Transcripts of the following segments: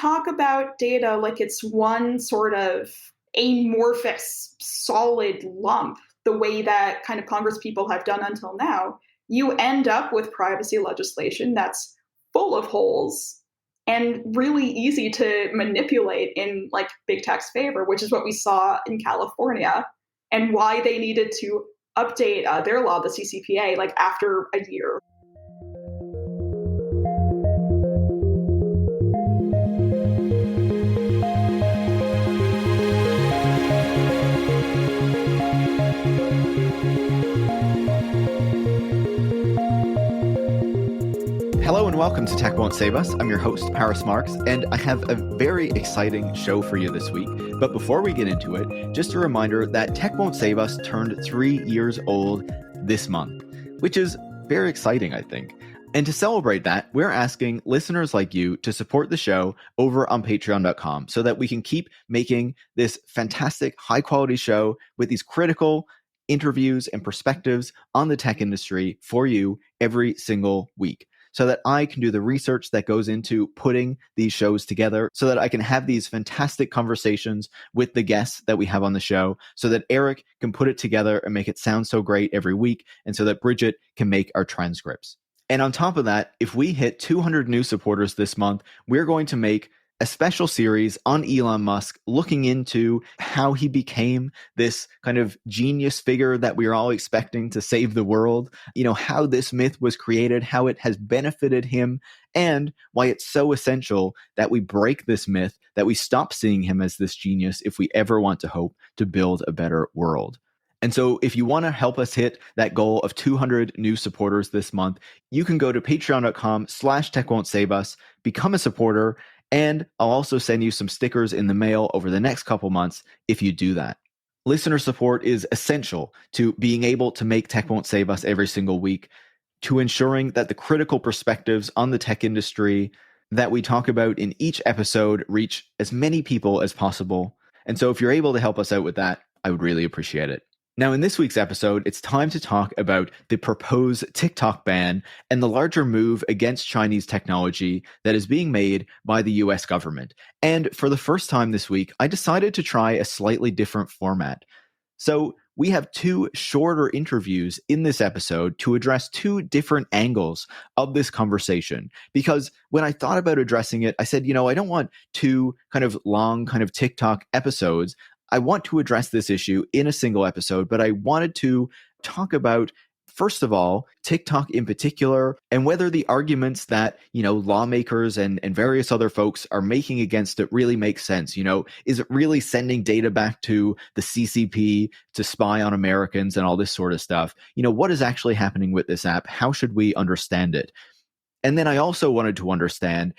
talk about data like it's one sort of amorphous, solid lump, the way that kind of Congress people have done until now, you end up with privacy legislation that's full of holes and really easy to manipulate in like big tech's favor, which is what we saw in California and why they needed to update their law, the CCPA, like after a year. Hello and welcome to Tech Won't Save Us. I'm your host, Paris Marks, and I have a very exciting show for you this week. But before we get into it, just a reminder that Tech Won't Save Us turned 3 years old this month, which is very exciting, I think. And to celebrate that, we're asking listeners like you to support the show over on patreon.com so that we can keep making this fantastic, high-quality show with these critical interviews and perspectives on the tech industry for you every single week, so that I can do the research that goes into putting these shows together, so that I can have these fantastic conversations with the guests that we have on the show, so that Eric can put it together and make it sound so great every week, and so that Bridget can make our transcripts. And on top of that, if we hit 200 new supporters this month, we're going to make a special series on Elon Musk looking into how he became this kind of genius figure that we are all expecting to save the world, how this myth was created, how it has benefited him, and why it's so essential that we break this myth, that we stop seeing him as this genius if we ever want to hope to build a better world. And so if you want to help us hit that goal of 200 new supporters this month, you can go to patreon.com/techwon'tsaveus, become a supporter, and I'll also send you some stickers in the mail over the next couple months if you do that. Listener support is essential to being able to make Tech Won't Save Us every single week, to ensuring that the critical perspectives on the tech industry that we talk about in each episode reach as many people as possible. And so if you're able to help us out with that, I would really appreciate it. Now, in this week's episode, it's time to talk about the proposed TikTok ban and the larger move against Chinese technology that is being made by the US government. And for the first time this week, I decided to try a slightly different format. So we have two shorter interviews in this episode to address two different angles of this conversation. Because when I thought about addressing it, I said, I don't want two kind of long kind of TikTok episodes. I want to address this issue in a single episode, but I wanted to talk about, first of all, TikTok in particular, and whether the arguments that, lawmakers and various other folks are making against it really make sense. Is it really sending data back to the CCP to spy on Americans and all this sort of stuff? What is actually happening with this app? How should we understand it? And then I also wanted to understand,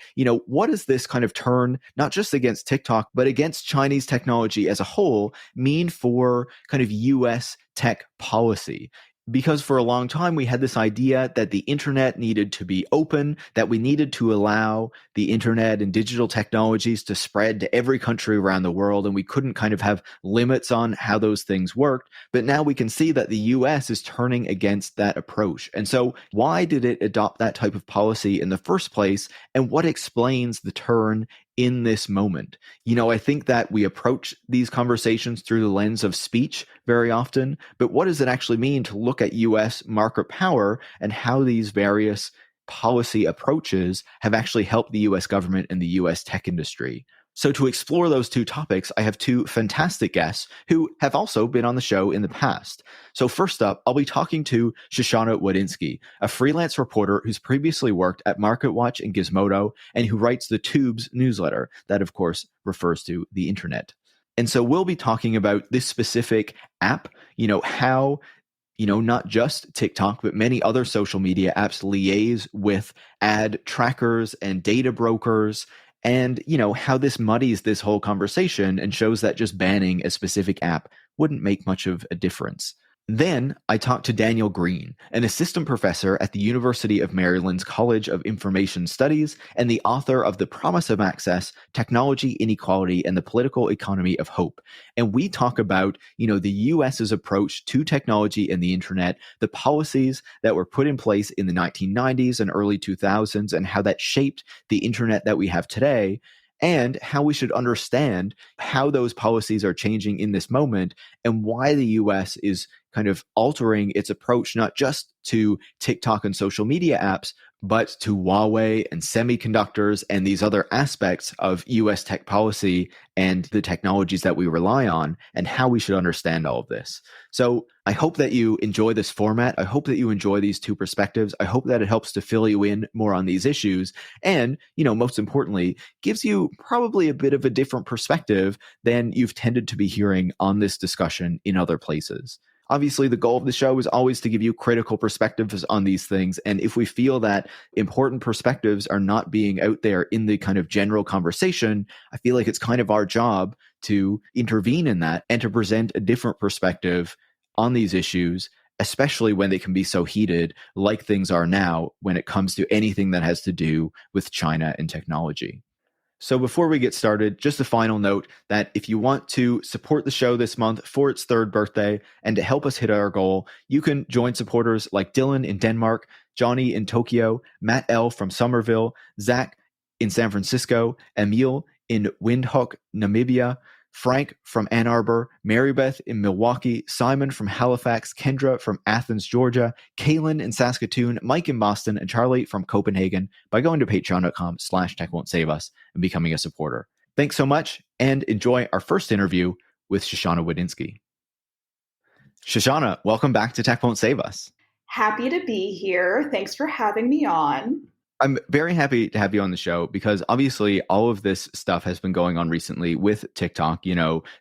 what does this kind of turn, not just against TikTok, but against Chinese technology as a whole, mean for kind of US tech policy? Because for a long time, we had this idea that the internet needed to be open, that we needed to allow the internet and digital technologies to spread to every country around the world, and we couldn't kind of have limits on how those things worked. But now we can see that the US is turning against that approach. And so why did it adopt that type of policy in the first place? And what explains the turn in this moment? I think that we approach these conversations through the lens of speech very often, but what does it actually mean to look at US market power and how these various policy approaches have actually helped the US government and the US tech industry? So to explore those two topics, I have two fantastic guests who have also been on the show in the past. So first up, I'll be talking to Shoshana Wodinsky, a freelance reporter who's previously worked at MarketWatch and Gizmodo, and who writes the Tubes newsletter that, of course, refers to the internet. And so we'll be talking about this specific app, how not just TikTok, but many other social media apps liaise with ad trackers and data brokers, and, how this muddies this whole conversation and shows that just banning a specific app wouldn't make much of a difference. Then I talked to Daniel Greene, an assistant professor at the University of Maryland's College of Information Studies and the author of The Promise of Access, Technology, Inequality, and the Political Economy of Hope. And we talk about, the US's approach to technology and the internet, the policies that were put in place in the 1990s and early 2000s, and how that shaped the internet that we have today, and how we should understand how those policies are changing in this moment and why the US is kind of altering its approach, not just to TikTok and social media apps, but to Huawei and semiconductors and these other aspects of US tech policy and the technologies that we rely on, and how we should understand all of this. So I hope that you enjoy this format. I hope that you enjoy these two perspectives. I hope that it helps to fill you in more on these issues. And, most importantly, gives you probably a bit of a different perspective than you've tended to be hearing on this discussion in other places. Obviously, the goal of the show is always to give you critical perspectives on these things. And if we feel that important perspectives are not being out there in the kind of general conversation, I feel like it's kind of our job to intervene in that and to present a different perspective on these issues, especially when they can be so heated like things are now when it comes to anything that has to do with China and technology. So before we get started, just a final note that if you want to support the show this month for its third birthday and to help us hit our goal, you can join supporters like Dylan in Denmark, Johnny in Tokyo, Matt L. from Somerville, Zach in San Francisco, Emil in Windhoek, Namibia, Frank from Ann Arbor, Marybeth in Milwaukee, Simon from Halifax, Kendra from Athens, Georgia, Kaylin in Saskatoon, Mike in Boston, and Charlie from Copenhagen by going to patreon.com/techwon'tsave-us and becoming a supporter. Thanks so much, and enjoy our first interview with Shoshana Wodinsky. Shoshana, welcome back to Tech Won't Save Us. Happy to be here. Thanks for having me on. I'm very happy to have you on the show because obviously all of this stuff has been going on recently with TikTok.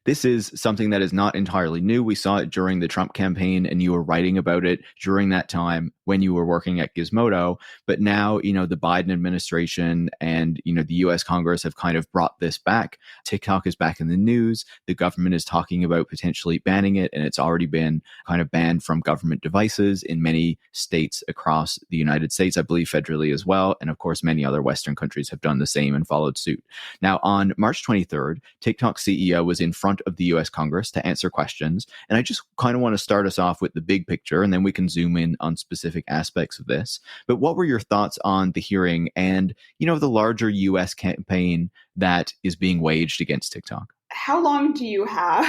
This is something that is not entirely new. We saw it during the Trump campaign and you were writing about it during that time when you were working at Gizmodo. But now, the Biden administration and, the US Congress have kind of brought this back. TikTok is back in the news. The government is talking about potentially banning it, and it's already been kind of banned from government devices in many states across the United States, I believe federally as well. And of course, many other Western countries have done the same and followed suit. Now, on March 23rd, TikTok CEO was in front of the US Congress to answer questions. And I just kind of want to start us off with the big picture, and then we can zoom in on specific aspects of this. But what were your thoughts on the hearing and, the larger US campaign that is being waged against TikTok? How long do you have?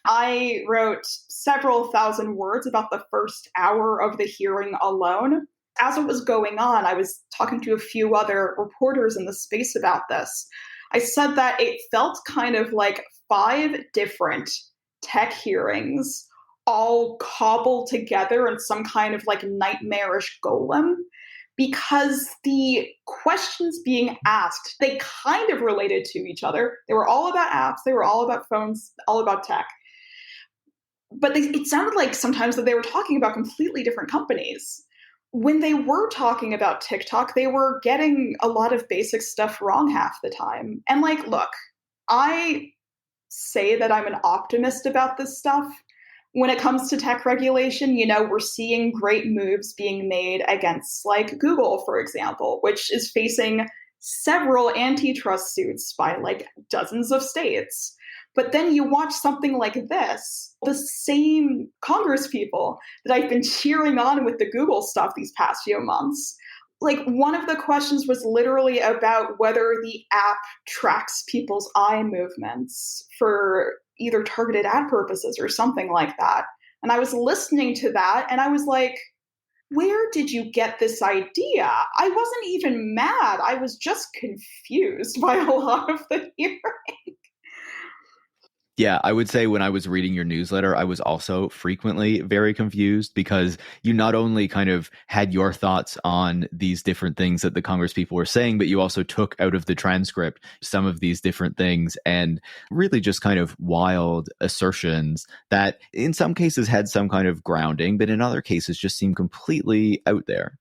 I wrote several thousand words about the first hour of the hearing alone. As it was going on, I was talking to a few other reporters in the space about this. I said that it felt kind of like 5 different tech hearings all cobbled together in some kind of like nightmarish golem, because the questions being asked, they kind of related to each other. They were all about apps, they were all about phones, all about tech. But it sounded like sometimes that they were talking about completely different companies. When they were talking about TikTok, they were getting a lot of basic stuff wrong half the time. And look, I say that I'm an optimist about this stuff. When it comes to tech regulation, we're seeing great moves being made against Google, for example, which is facing several antitrust suits by dozens of states. But then you watch something like this, the same Congress people that I've been cheering on with the Google stuff these past few months. One of the questions was literally about whether the app tracks people's eye movements for either targeted ad purposes or something like that. And I was listening to that and I was like, where did you get this idea? I wasn't even mad. I was just confused by a lot of the hearing. Yeah, I would say when I was reading your newsletter, I was also frequently very confused because you not only kind of had your thoughts on these different things that the Congress people were saying, but you also took out of the transcript some of these different things and really just kind of wild assertions that in some cases had some kind of grounding, but in other cases just seemed completely out there.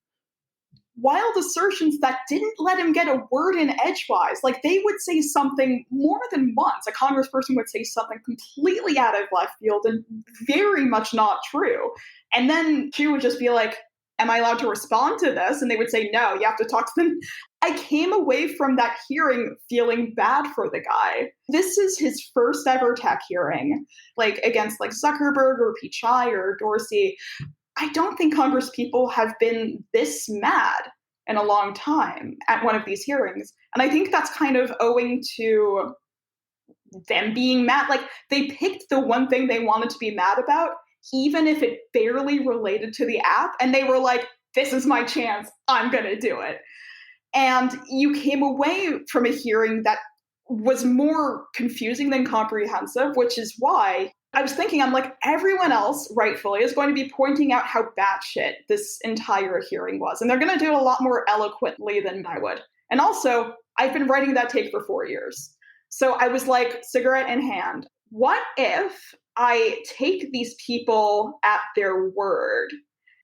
Wild assertions that didn't let him get a word in edgewise. They would say something more than once. A congressperson would say something completely out of left field and very much not true. And then she would just be like, am I allowed to respond to this? And they would say, no, you have to talk to them. I came away from that hearing feeling bad for the guy. This is his first ever tech hearing, against Zuckerberg or Pichai or Dorsey. I don't think Congress people have been this mad in a long time at one of these hearings. And I think that's kind of owing to them being mad. Like, they picked the one thing they wanted to be mad about, even if it barely related to the app. And they were like, this is my chance. I'm going to do it. And you came away from a hearing that was more confusing than comprehensive, which is why I was thinking, I'm like, everyone else, rightfully, is going to be pointing out how batshit this entire hearing was. And they're going to do it a lot more eloquently than I would. And also, I've been writing that take for 4 years. So I was like, cigarette in hand, what if I take these people at their word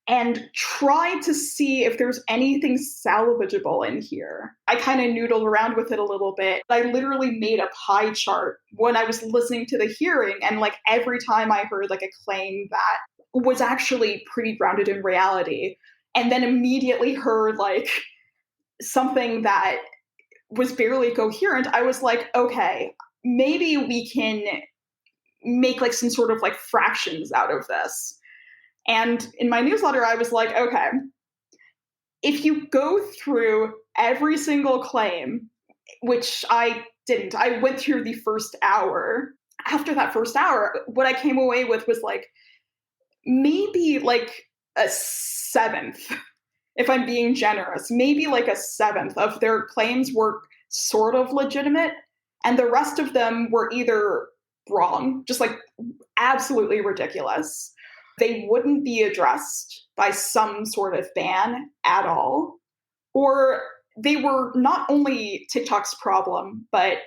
and try to see if there's anything salvageable in here? I kind of noodled around with it a little bit. I literally made a pie chart when I was listening to the hearing, and like every time I heard like a claim that was actually pretty grounded in reality, and then immediately heard like something that was barely coherent, I was like, okay, maybe we can make like some sort of like fractions out of this. And in my newsletter, I was like, okay, if you go through every single claim, which I didn't, I went through the first hour. After that first hour, what I came away with was like maybe like a seventh, if I'm being generous, maybe like a seventh of their claims were sort of legitimate. And the rest of them were either wrong, just like absolutely ridiculous. They wouldn't be addressed by some sort of ban at all. Or they were not only TikTok's problem, but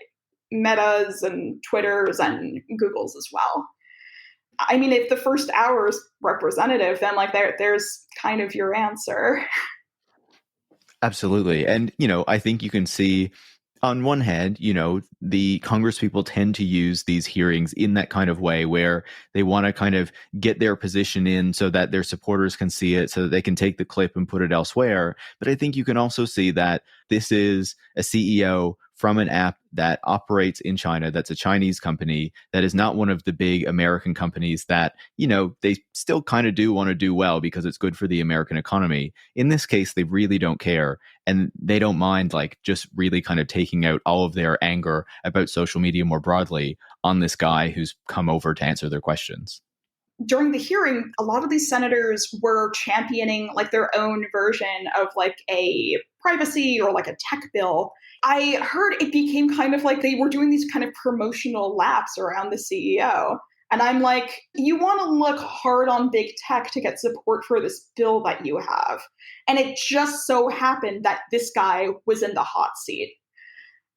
Meta's and Twitter's and Google's as well. I mean, if the first hour is representative, then like there's kind of your answer. Absolutely. And, I think you can see on one hand, the Congress people tend to use these hearings in that kind of way where they want to kind of get their position in so that their supporters can see it, so that they can take the clip and put it elsewhere. But I think you can also see that this is a CEO from an app that operates in China, that's a Chinese company, that is not one of the big American companies that, they still kind of do want to do well because it's good for the American economy. In this case, they really don't care. And they don't mind like just really kind of taking out all of their anger about social media more broadly on this guy who's come over to answer their questions. During the hearing, a lot of these senators were championing like their own version of like a privacy or like a tech bill. I heard it became kind of like they were doing these kind of promotional laps around the CEO. And I'm like, you want to look hard on big tech to get support for this bill that you have. And it just so happened that this guy was in the hot seat.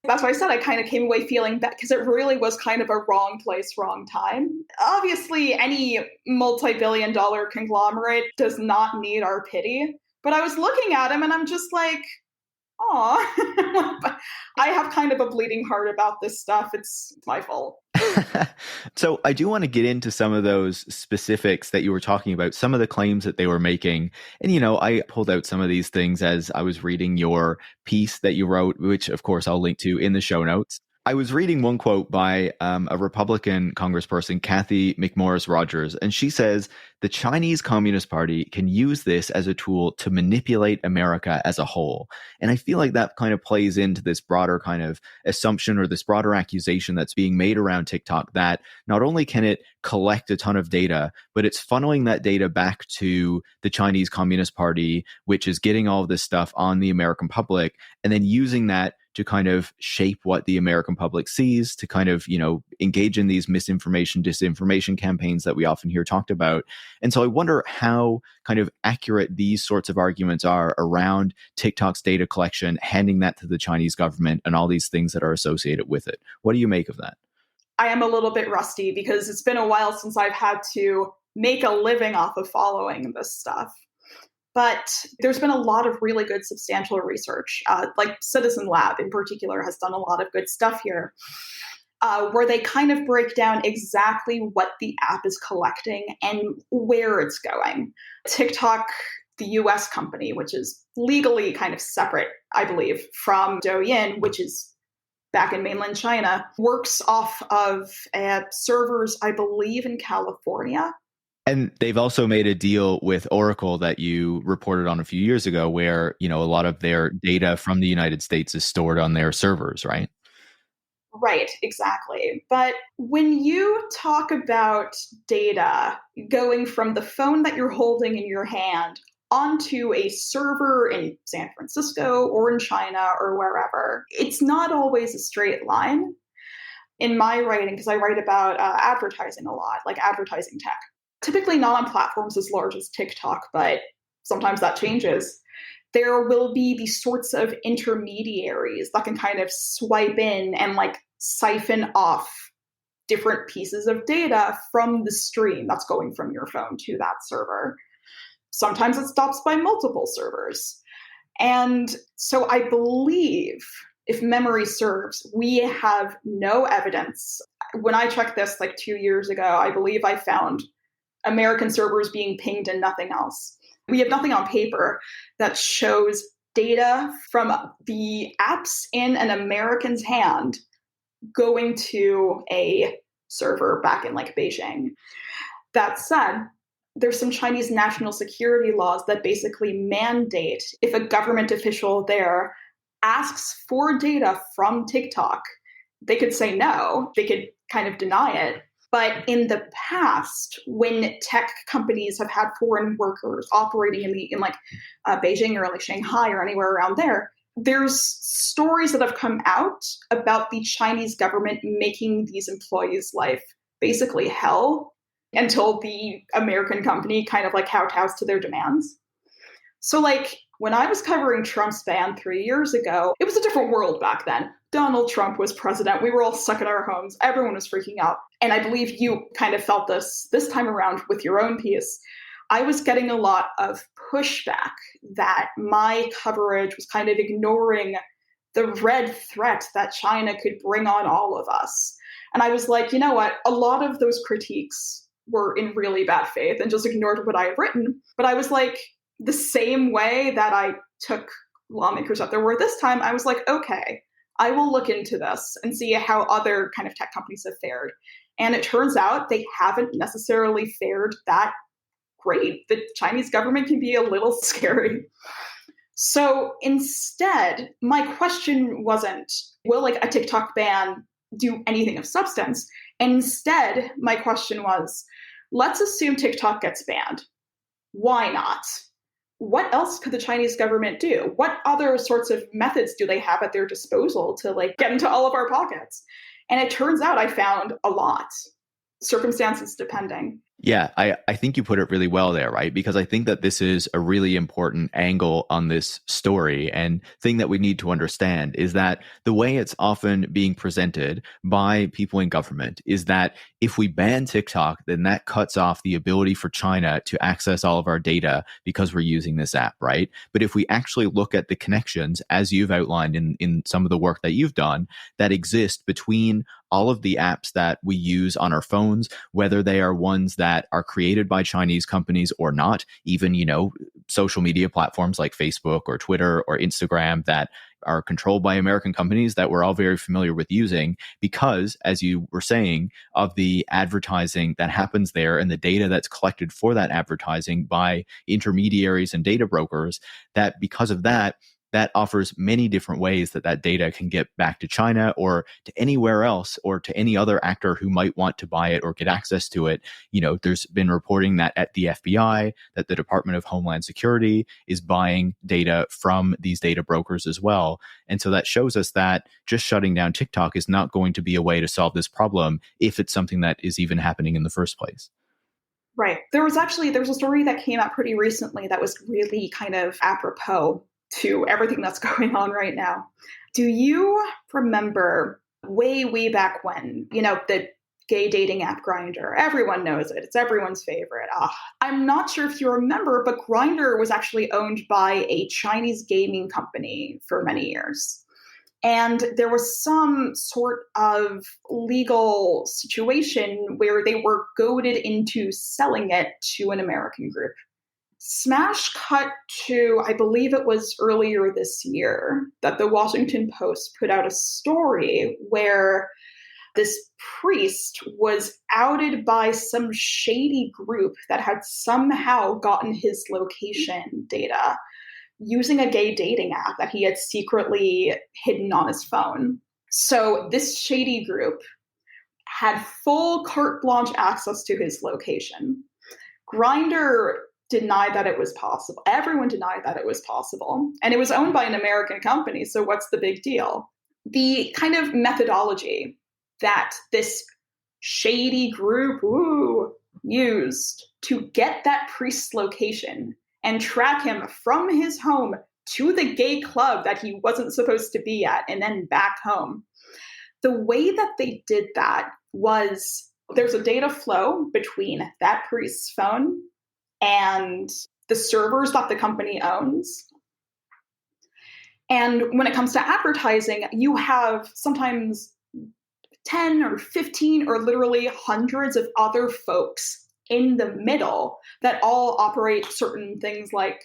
That's why I said I kind of came away feeling that, because it really was kind of a wrong place, wrong time. Obviously, any multi-billion-dollar conglomerate does not need our pity. But I was looking at him and I'm just like, aw. I have kind of a bleeding heart about this stuff. It's my fault. So I do want to get into some of those specifics that you were talking about, some of the claims that they were making. And, I pulled out some of these things as I was reading your piece that you wrote, which of course I'll link to in the show notes. I was reading one quote by a Republican congressperson, Kathy McMorris Rogers, and she says the Chinese Communist Party can use this as a tool to manipulate America as a whole. And I feel like that kind of plays into this broader kind of assumption or this broader accusation that's being made around TikTok that not only can it collect a ton of data, but it's funneling that data back to the Chinese Communist Party, which is getting all of this stuff on the American public and then using that to kind of shape what the American public sees, to kind of, engage in these misinformation, disinformation campaigns that we often hear talked about. And so I wonder how kind of accurate these sorts of arguments are around TikTok's data collection, handing that to the Chinese government and all these things that are associated with it. What do you make of that? I am a little bit rusty because it's been a while since I've had to make a living off of following this stuff. But there's been a lot of really good substantial research, like Citizen Lab in particular has done a lot of good stuff here, where they kind of break down exactly what the app is collecting and where it's going. TikTok, the US company, which is legally kind of separate, I believe, from Douyin, which is back in mainland China, works off of servers, I believe, in California. And they've also made a deal with Oracle that you reported on a few years ago where, a lot of their data from the United States is stored on their servers, right? Right, exactly. But when you talk about data going from the phone that you're holding in your hand onto a server in San Francisco or in China or wherever, it's not always a straight line. In my writing, because I write about advertising a lot, like advertising tech, typically not on platforms as large as TikTok, but sometimes that changes. There will be these sorts of intermediaries that can kind of swipe in and like siphon off different pieces of data from the stream that's going from your phone to that server. Sometimes it stops by multiple servers. And so I believe, if memory serves, we have no evidence. When I checked this like 2 years ago, I believe I found American servers being pinged and nothing else. We have nothing on paper that shows data from the apps in an American's hand going to a server back in like Beijing. That said, there's some Chinese national security laws that basically mandate if a government official there asks for data from TikTok, they could say no, they could kind of deny it. But in the past, when tech companies have had foreign workers operating in like Beijing or like Shanghai or anywhere around there, there's stories that have come out about the Chinese government making these employees' life basically hell until the American company kind of like kowtows to their demands. So like when I was covering Trump's ban 3 years ago, it was a different world back then. Donald Trump was president. We were all stuck in our homes. Everyone was freaking out. And I believe you kind of felt this time around with your own piece. I was getting a lot of pushback that my coverage was kind of ignoring the red threat that China could bring on all of us. And I was like, you know what? A lot of those critiques were in really bad faith and just ignored what I had written. But I was like, the same way that I took lawmakers at their word this time, I was like, okay, I will look into this and see how other kind of tech companies have fared. And it turns out they haven't necessarily fared that great. The Chinese government can be a little scary. So instead, my question wasn't, will like a TikTok ban do anything of substance? And instead, my question was, let's assume TikTok gets banned. Why not? What else could the Chinese government do? What other sorts of methods do they have at their disposal to like get into all of our pockets? And it turns out I found a lot, circumstances depending. Yeah, I think you put it really well there, right? Because I think that this is a really important angle on this story, and thing that we need to understand is that the way it's often being presented by people in government is that if we ban TikTok, then that cuts off the ability for China to access all of our data because we're using this app, right? But if we actually look at the connections, as you've outlined in some of the work that you've done, that exist between all of the apps that we use on our phones, whether they are ones that are created by Chinese companies or not, even, social media platforms like Facebook or Twitter or Instagram that are controlled by American companies that we're all very familiar with using because, as you were saying, of the advertising that happens there and the data that's collected for that advertising by intermediaries and data brokers, that because of that, that offers many different ways that data can get back to China or to anywhere else or to any other actor who might want to buy it or get access to it. There's been reporting that at the FBI, that the Department of Homeland Security is buying data from these data brokers as well. And so that shows us that just shutting down TikTok is not going to be a way to solve this problem if it's something that is even happening in the first place. Right. There's a story that came out pretty recently that was really kind of apropos to everything that's going on right now. Do you remember way back when, the gay dating app Grindr? Everyone knows it. It's everyone's favorite. I'm not sure if you remember, but Grindr was actually owned by a Chinese gaming company for many years. And there was some sort of legal situation where they were goaded into selling it to an American group. Smash cut to, I believe it was earlier this year, that the Washington Post put out a story where this priest was outed by some shady group that had somehow gotten his location data using a gay dating app that he had secretly hidden on his phone. So this shady group had full carte blanche access to his location. Grindr denied that it was possible. Everyone denied that it was possible. And it was owned by an American company, so what's the big deal? The kind of methodology that this shady group used to get that priest's location and track him from his home to the gay club that he wasn't supposed to be at and then back home. The way that they did that was there's a data flow between that priest's phone and the servers that the company owns. And when it comes to advertising, you have sometimes 10 or 15 or literally hundreds of other folks in the middle that all operate certain things, like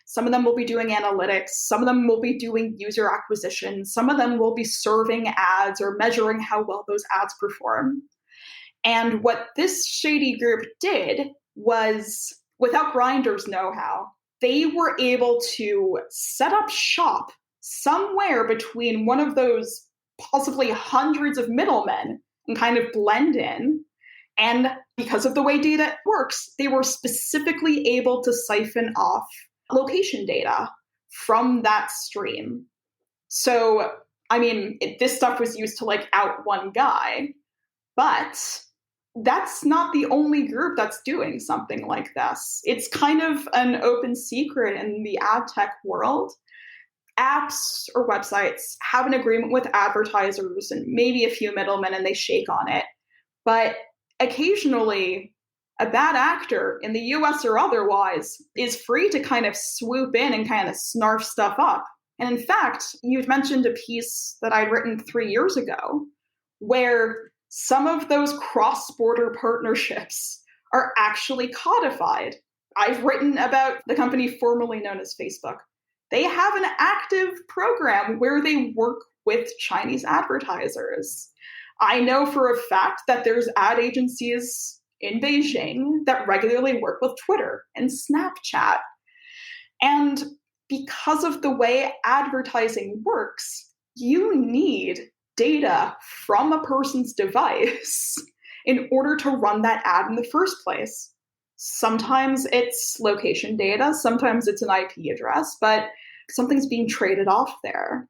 some of them will be doing analytics, some of them will be doing user acquisition, some of them will be serving ads or measuring how well those ads perform. And what this shady group did was, without Grindr's know-how, they were able to set up shop somewhere between one of those possibly hundreds of middlemen and kind of blend in. And because of the way data works, they were specifically able to siphon off location data from that stream. So, I mean, this stuff was used to like out one guy, but that's not the only group that's doing something like this. It's kind of an open secret in the ad tech world. Apps or websites have an agreement with advertisers and maybe a few middlemen, and they shake on it. But occasionally, a bad actor in the US or otherwise is free to kind of swoop in and kind of snarf stuff up. And in fact, you've mentioned a piece that I'd written 3 years ago where some of those cross-border partnerships are actually codified. I've written about the company formerly known as Facebook. They have an active program where they work with Chinese advertisers. I know for a fact that there's ad agencies in Beijing that regularly work with Twitter and Snapchat. And because of the way advertising works, you need data from a person's device in order to run that ad in the first place. Sometimes it's location data, sometimes it's an IP address, but something's being traded off there.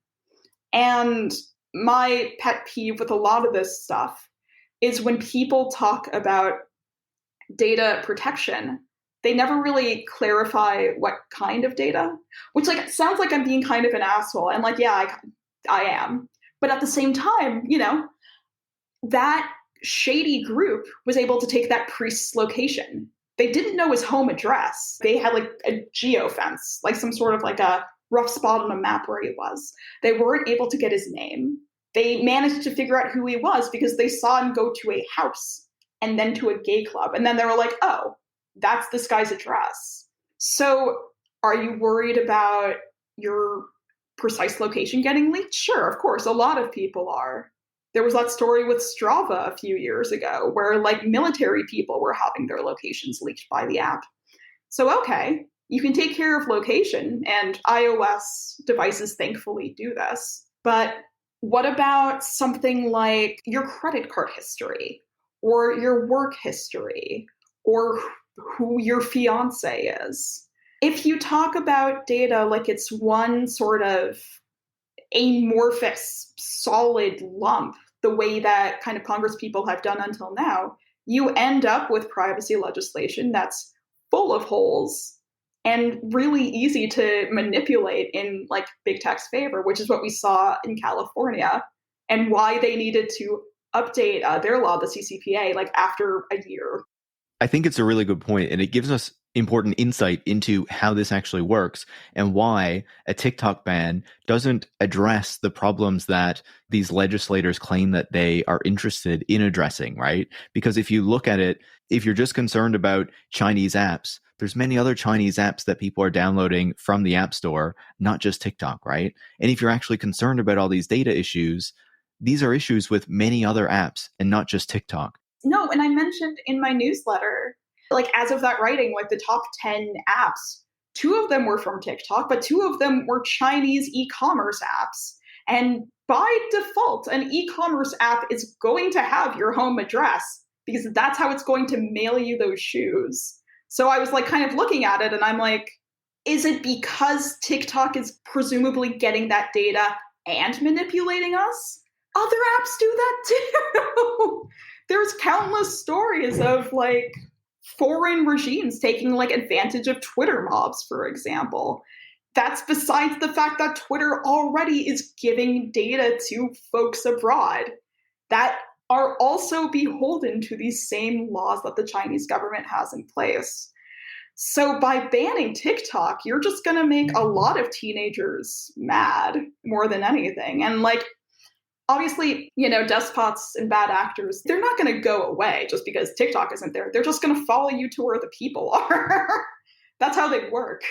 And my pet peeve with a lot of this stuff is when people talk about data protection, they never really clarify what kind of data, which like sounds like I'm being kind of an asshole. And like, yeah, I am. But at the same time, you know, that shady group was able to take that priest's location. They didn't know his home address. They had like a geofence, like some sort of like a rough spot on a map where he was. They weren't able to get his name. They managed to figure out who he was because they saw him go to a house and then to a gay club. And then they were like, oh, that's this guy's address. So are you worried about your precise location getting leaked? Sure, of course, a lot of people are. There was that story with Strava a few years ago where like military people were having their locations leaked by the app. So, okay, you can take care of location, and iOS devices thankfully do this. But what about something like your credit card history or your work history or who your fiance is? If you talk about data like it's one sort of amorphous, solid lump, the way that kind of Congress people have done until now, you end up with privacy legislation that's full of holes and really easy to manipulate in like big tech's favor, which is what we saw in California and why they needed to update their law, the CCPA, like after a year. I think it's a really good point, and it gives us important insight into how this actually works and why a TikTok ban doesn't address the problems that these legislators claim that they are interested in addressing, right? Because if you look at it, if you're just concerned about Chinese apps, there's many other Chinese apps that people are downloading from the App Store, not just TikTok, right? And if you're actually concerned about all these data issues, these are issues with many other apps and not just TikTok. No, and I mentioned in my newsletter, like as of that writing, like the top 10 apps, 2 of them were from TikTok, but 2 of them were Chinese e-commerce apps. And by default, an e-commerce app is going to have your home address because that's how it's going to mail you those shoes. So I was like kind of looking at it and I'm like, is it because TikTok is presumably getting that data and manipulating us? Other apps do that too. There's countless stories of like foreign regimes taking like advantage of Twitter mobs, for example. That's besides the fact that Twitter already is giving data to folks abroad that are also beholden to these same laws that the Chinese government has in place. So by banning TikTok, you're just going to make a lot of teenagers mad more than anything. And like, obviously, you know, despots and bad actors, they're not going to go away just because TikTok isn't there. They're just going to follow you to where the people are. That's how they work.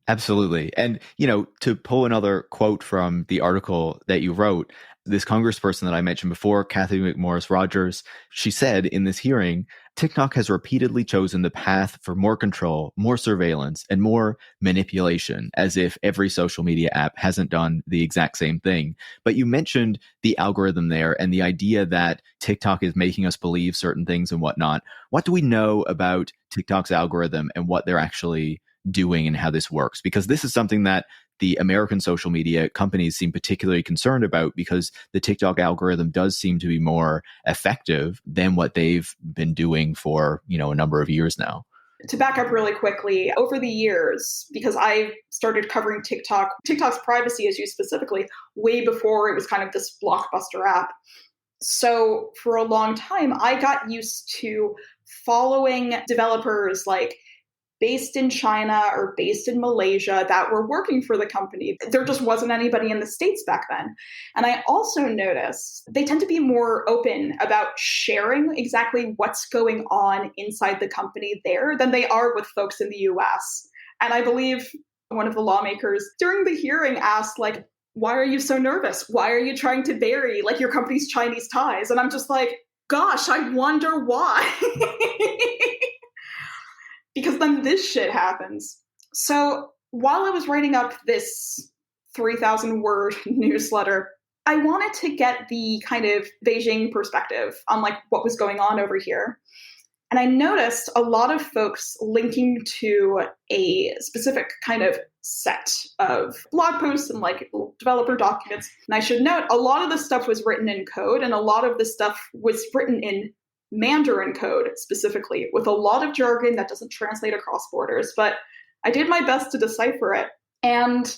Absolutely. And, you know, to pull another quote from the article that you wrote, this congressperson that I mentioned before, Kathy McMorris Rogers, she said in this hearing, TikTok has repeatedly chosen the path for more control, more surveillance, and more manipulation, as if every social media app hasn't done the exact same thing. But you mentioned the algorithm there and the idea that TikTok is making us believe certain things and whatnot. What do we know about TikTok's algorithm and what they're actually doing and how this works? Because this is something that the American social media companies seem particularly concerned about, because the TikTok algorithm does seem to be more effective than what they've been doing for, you know, a number of years now. To back up really quickly, over the years, because I started covering TikTok's privacy issues specifically way before it was kind of this blockbuster app. So for a long time, I got used to following developers like based in China or based in Malaysia that were working for the company. There just wasn't anybody in the States back then. And I also noticed they tend to be more open about sharing exactly what's going on inside the company there than they are with folks in the US. And I believe one of the lawmakers during the hearing asked, like, why are you so nervous? Why are you trying to bury like your company's Chinese ties? And I'm just like, gosh, I wonder why. Because then this shit happens. So while I was writing up this 3,000 word newsletter, I wanted to get the kind of Beijing perspective on like what was going on over here. And I noticed a lot of folks linking to a specific kind of set of blog posts and like developer documents. And I should note, a lot of the stuff was written in code and a lot of the stuff was written in Mandarin code specifically, with a lot of jargon that doesn't translate across borders, but I did my best to decipher it. And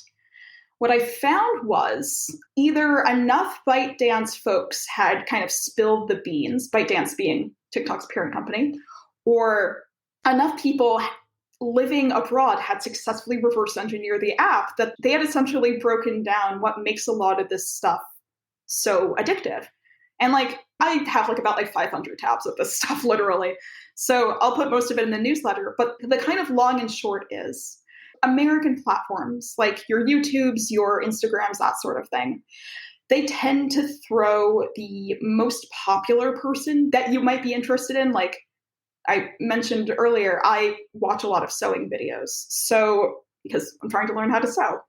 what I found was either enough ByteDance folks had kind of spilled the beans, ByteDance being TikTok's parent company, or enough people living abroad had successfully reverse engineered the app that they had essentially broken down what makes a lot of this stuff so addictive. And like, I have like about like 500 tabs of this stuff, literally. So I'll put most of it in the newsletter. But the kind of long and short is American platforms, like your YouTubes, your Instagrams, that sort of thing, they tend to throw the most popular person that you might be interested in. Like I mentioned earlier, I watch a lot of sewing videos. So because I'm trying to learn how to sew.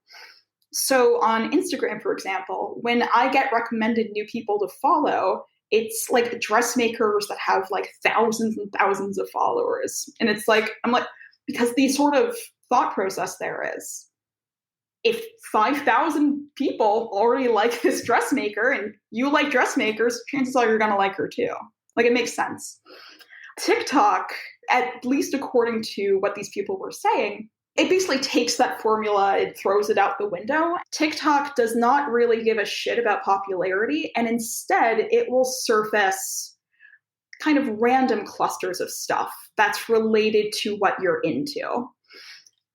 So on Instagram, for example, when I get recommended new people to follow, it's like dressmakers that have like thousands and thousands of followers. And it's like, I'm like, because the sort of thought process there is, if 5,000 people already like this dressmaker and you like dressmakers, chances are you're going to like her too. Like it makes sense. TikTok, at least according to what these people were saying, it basically takes that formula and throws it out the window. TikTok does not really give a shit about popularity, and instead it will surface kind of random clusters of stuff that's related to what you're into.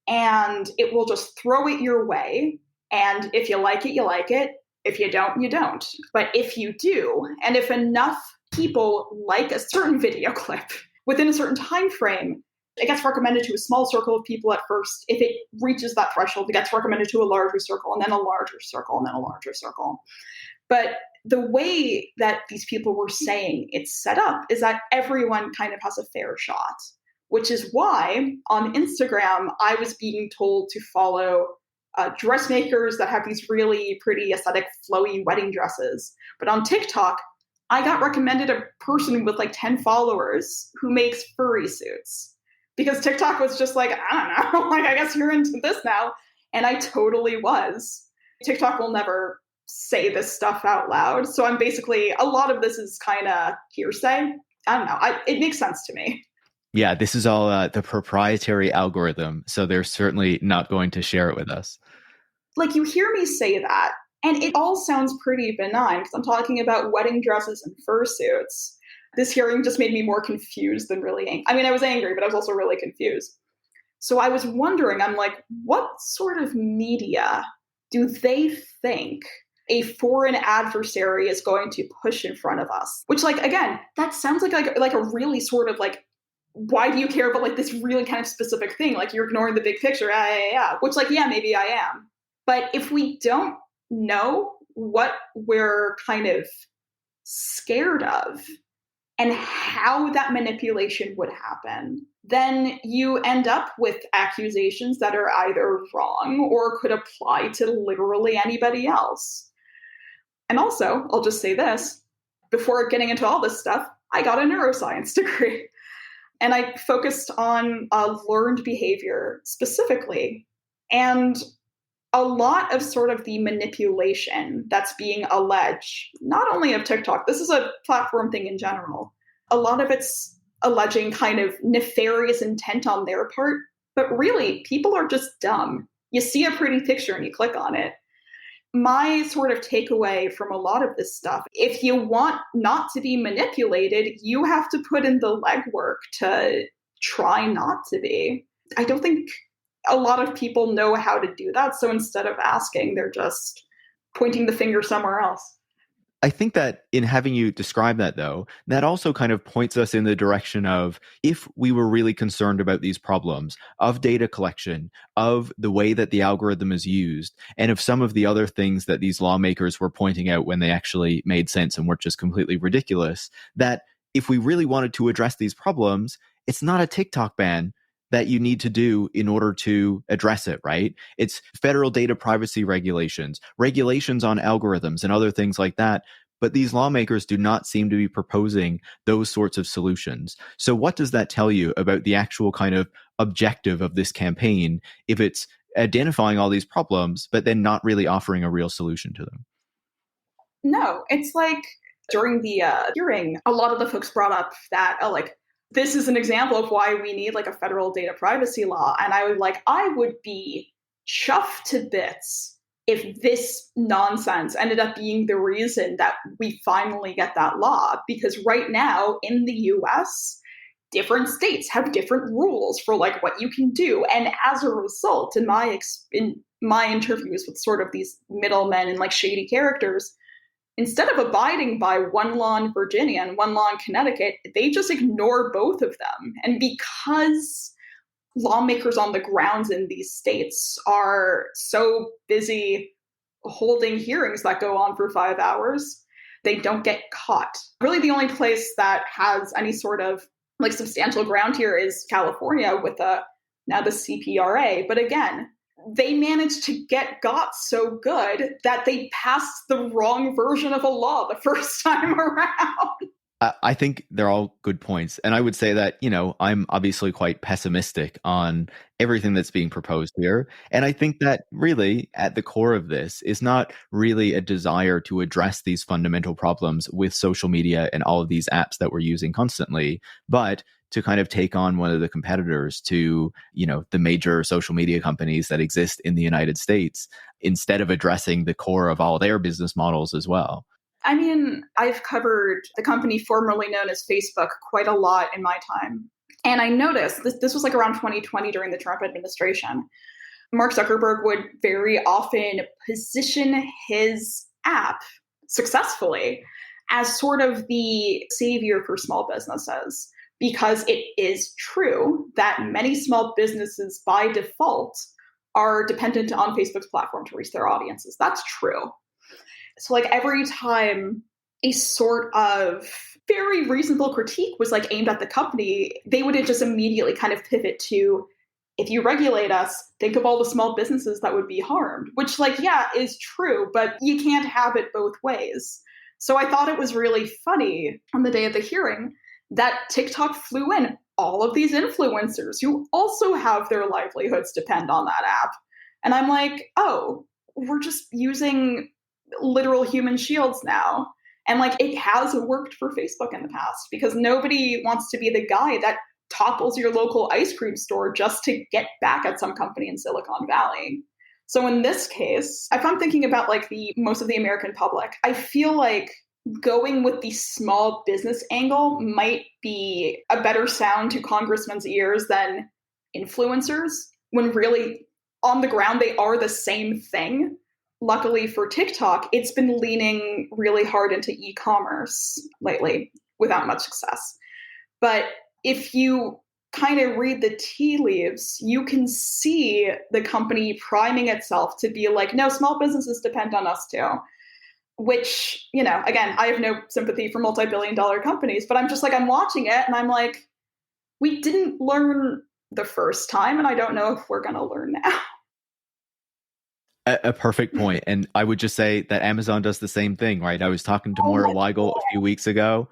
And it will just throw it your way, and if you like it, you like it. If you don't, you don't. But if you do, and if enough people like a certain video clip within a certain time frame, it gets recommended to a small circle of people at first. If it reaches that threshold, it gets recommended to a larger circle, and then a larger circle, and then a larger circle. But the way that these people were saying it's set up is that everyone kind of has a fair shot, which is why on Instagram, I was being told to follow dressmakers that have these really pretty aesthetic, flowy wedding dresses. But on TikTok, I got recommended a person with like 10 followers who makes furry suits because TikTok was just like, I don't know, like, I guess you're into this now. And I totally was. TikTok will never say this stuff out loud. So I'm basically, a lot of this is kind of hearsay. I don't know. It makes sense to me. Yeah, this is all the proprietary algorithm. So they're certainly not going to share it with us. Like, you hear me say that, and it all sounds pretty benign because I'm talking about wedding dresses and fursuits. This hearing just made me more confused than really angry. I mean, I was angry, but I was also really confused. So I was wondering, I'm like, what sort of media do they think a foreign adversary is going to push in front of us? Which, like, again, that sounds like a really sort of like, why do you care about like this really kind of specific thing? Like, you're ignoring the big picture. Yeah. Which, like, yeah, maybe I am. But if we don't know what we're kind of scared of and how that manipulation would happen, then you end up with accusations that are either wrong or could apply to literally anybody else. And also, I'll just say this, before getting into all this stuff, I got a neuroscience degree. And I focused on learned behavior specifically. And a lot of sort of the manipulation that's being alleged, not only of TikTok, this is a platform thing in general. A lot of it's alleging kind of nefarious intent on their part, but really, people are just dumb. You see a pretty picture and you click on it. My sort of takeaway from a lot of this stuff, if you want not to be manipulated, you have to put in the legwork to try not to be. I don't think a lot of people know how to do that. So instead of asking, they're just pointing the finger somewhere else. I think that in having you describe that, though, that also kind of points us in the direction of, if we were really concerned about these problems of data collection, of the way that the algorithm is used, and of some of the other things that these lawmakers were pointing out when they actually made sense and weren't just completely ridiculous, that if we really wanted to address these problems, it's not a TikTok ban that you need to do in order to address it, right? It's federal data privacy regulations, regulations on algorithms and other things like that. But these lawmakers do not seem to be proposing those sorts of solutions. So what does that tell you about the actual kind of objective of this campaign if it's identifying all these problems, but then not really offering a real solution to them? No, it's like during the hearing, a lot of the folks brought up that, this is an example of why we need like a federal data privacy law. And I would be chuffed to bits if this nonsense ended up being the reason that we finally get that law. Because right now in the US, different states have different rules for like what you can do. And as a result, in my interviews with sort of these middlemen and like shady characters, instead of abiding by one law in Virginia and one law in Connecticut, they just ignore both of them. And because lawmakers on the grounds in these states are so busy holding hearings that go on for 5 hours, they don't get caught. Really, the only place that has any sort of like substantial ground here is California with now the CPRA. But again, they managed to get got so good that they passed the wrong version of a law the first time around. I think they're all good points. And I would say that, I'm obviously quite pessimistic on everything that's being proposed here. And I think that really at the core of this is not really a desire to address these fundamental problems with social media and all of these apps that we're using constantly, but to kind of take on one of the competitors to, the major social media companies that exist in the United States, instead of addressing the core of all their business models as well. I mean, I've covered the company formerly known as Facebook quite a lot in my time. And I noticed this was like around 2020 during the Trump administration. Mark Zuckerberg would very often position his app successfully as sort of the savior for small businesses, because it is true that many small businesses by default are dependent on Facebook's platform to reach their audiences. That's true. So like every time a sort of very reasonable critique was like aimed at the company, they would just immediately kind of pivot to, if you regulate us, think of all the small businesses that would be harmed, which like, yeah, is true, but you can't have it both ways. So I thought it was really funny on the day of the hearing that TikTok flew in all of these influencers who also have their livelihoods depend on that app. And I'm like, oh, we're just using literal human shields now. And like it has worked for Facebook in the past because nobody wants to be the guy that topples your local ice cream store just to get back at some company in Silicon Valley. So in this case, if I'm thinking about like the most of the American public, I feel like going with the small business angle might be a better sound to congressmen's ears than influencers, when really on the ground they are the same thing. Luckily for TikTok, it's been leaning really hard into e-commerce lately without much success. But if you kind of read the tea leaves, you can see the company priming itself to be like, no, small businesses depend on us too. Which, you know, again, I have no sympathy for multi-billion-dollar companies, but I'm just like, I'm watching it and I'm like, we didn't learn the first time, and I don't know if we're going to learn now. A perfect point. And I would just say that Amazon does the same thing, right? I was talking to Moira Weigel a few weeks ago,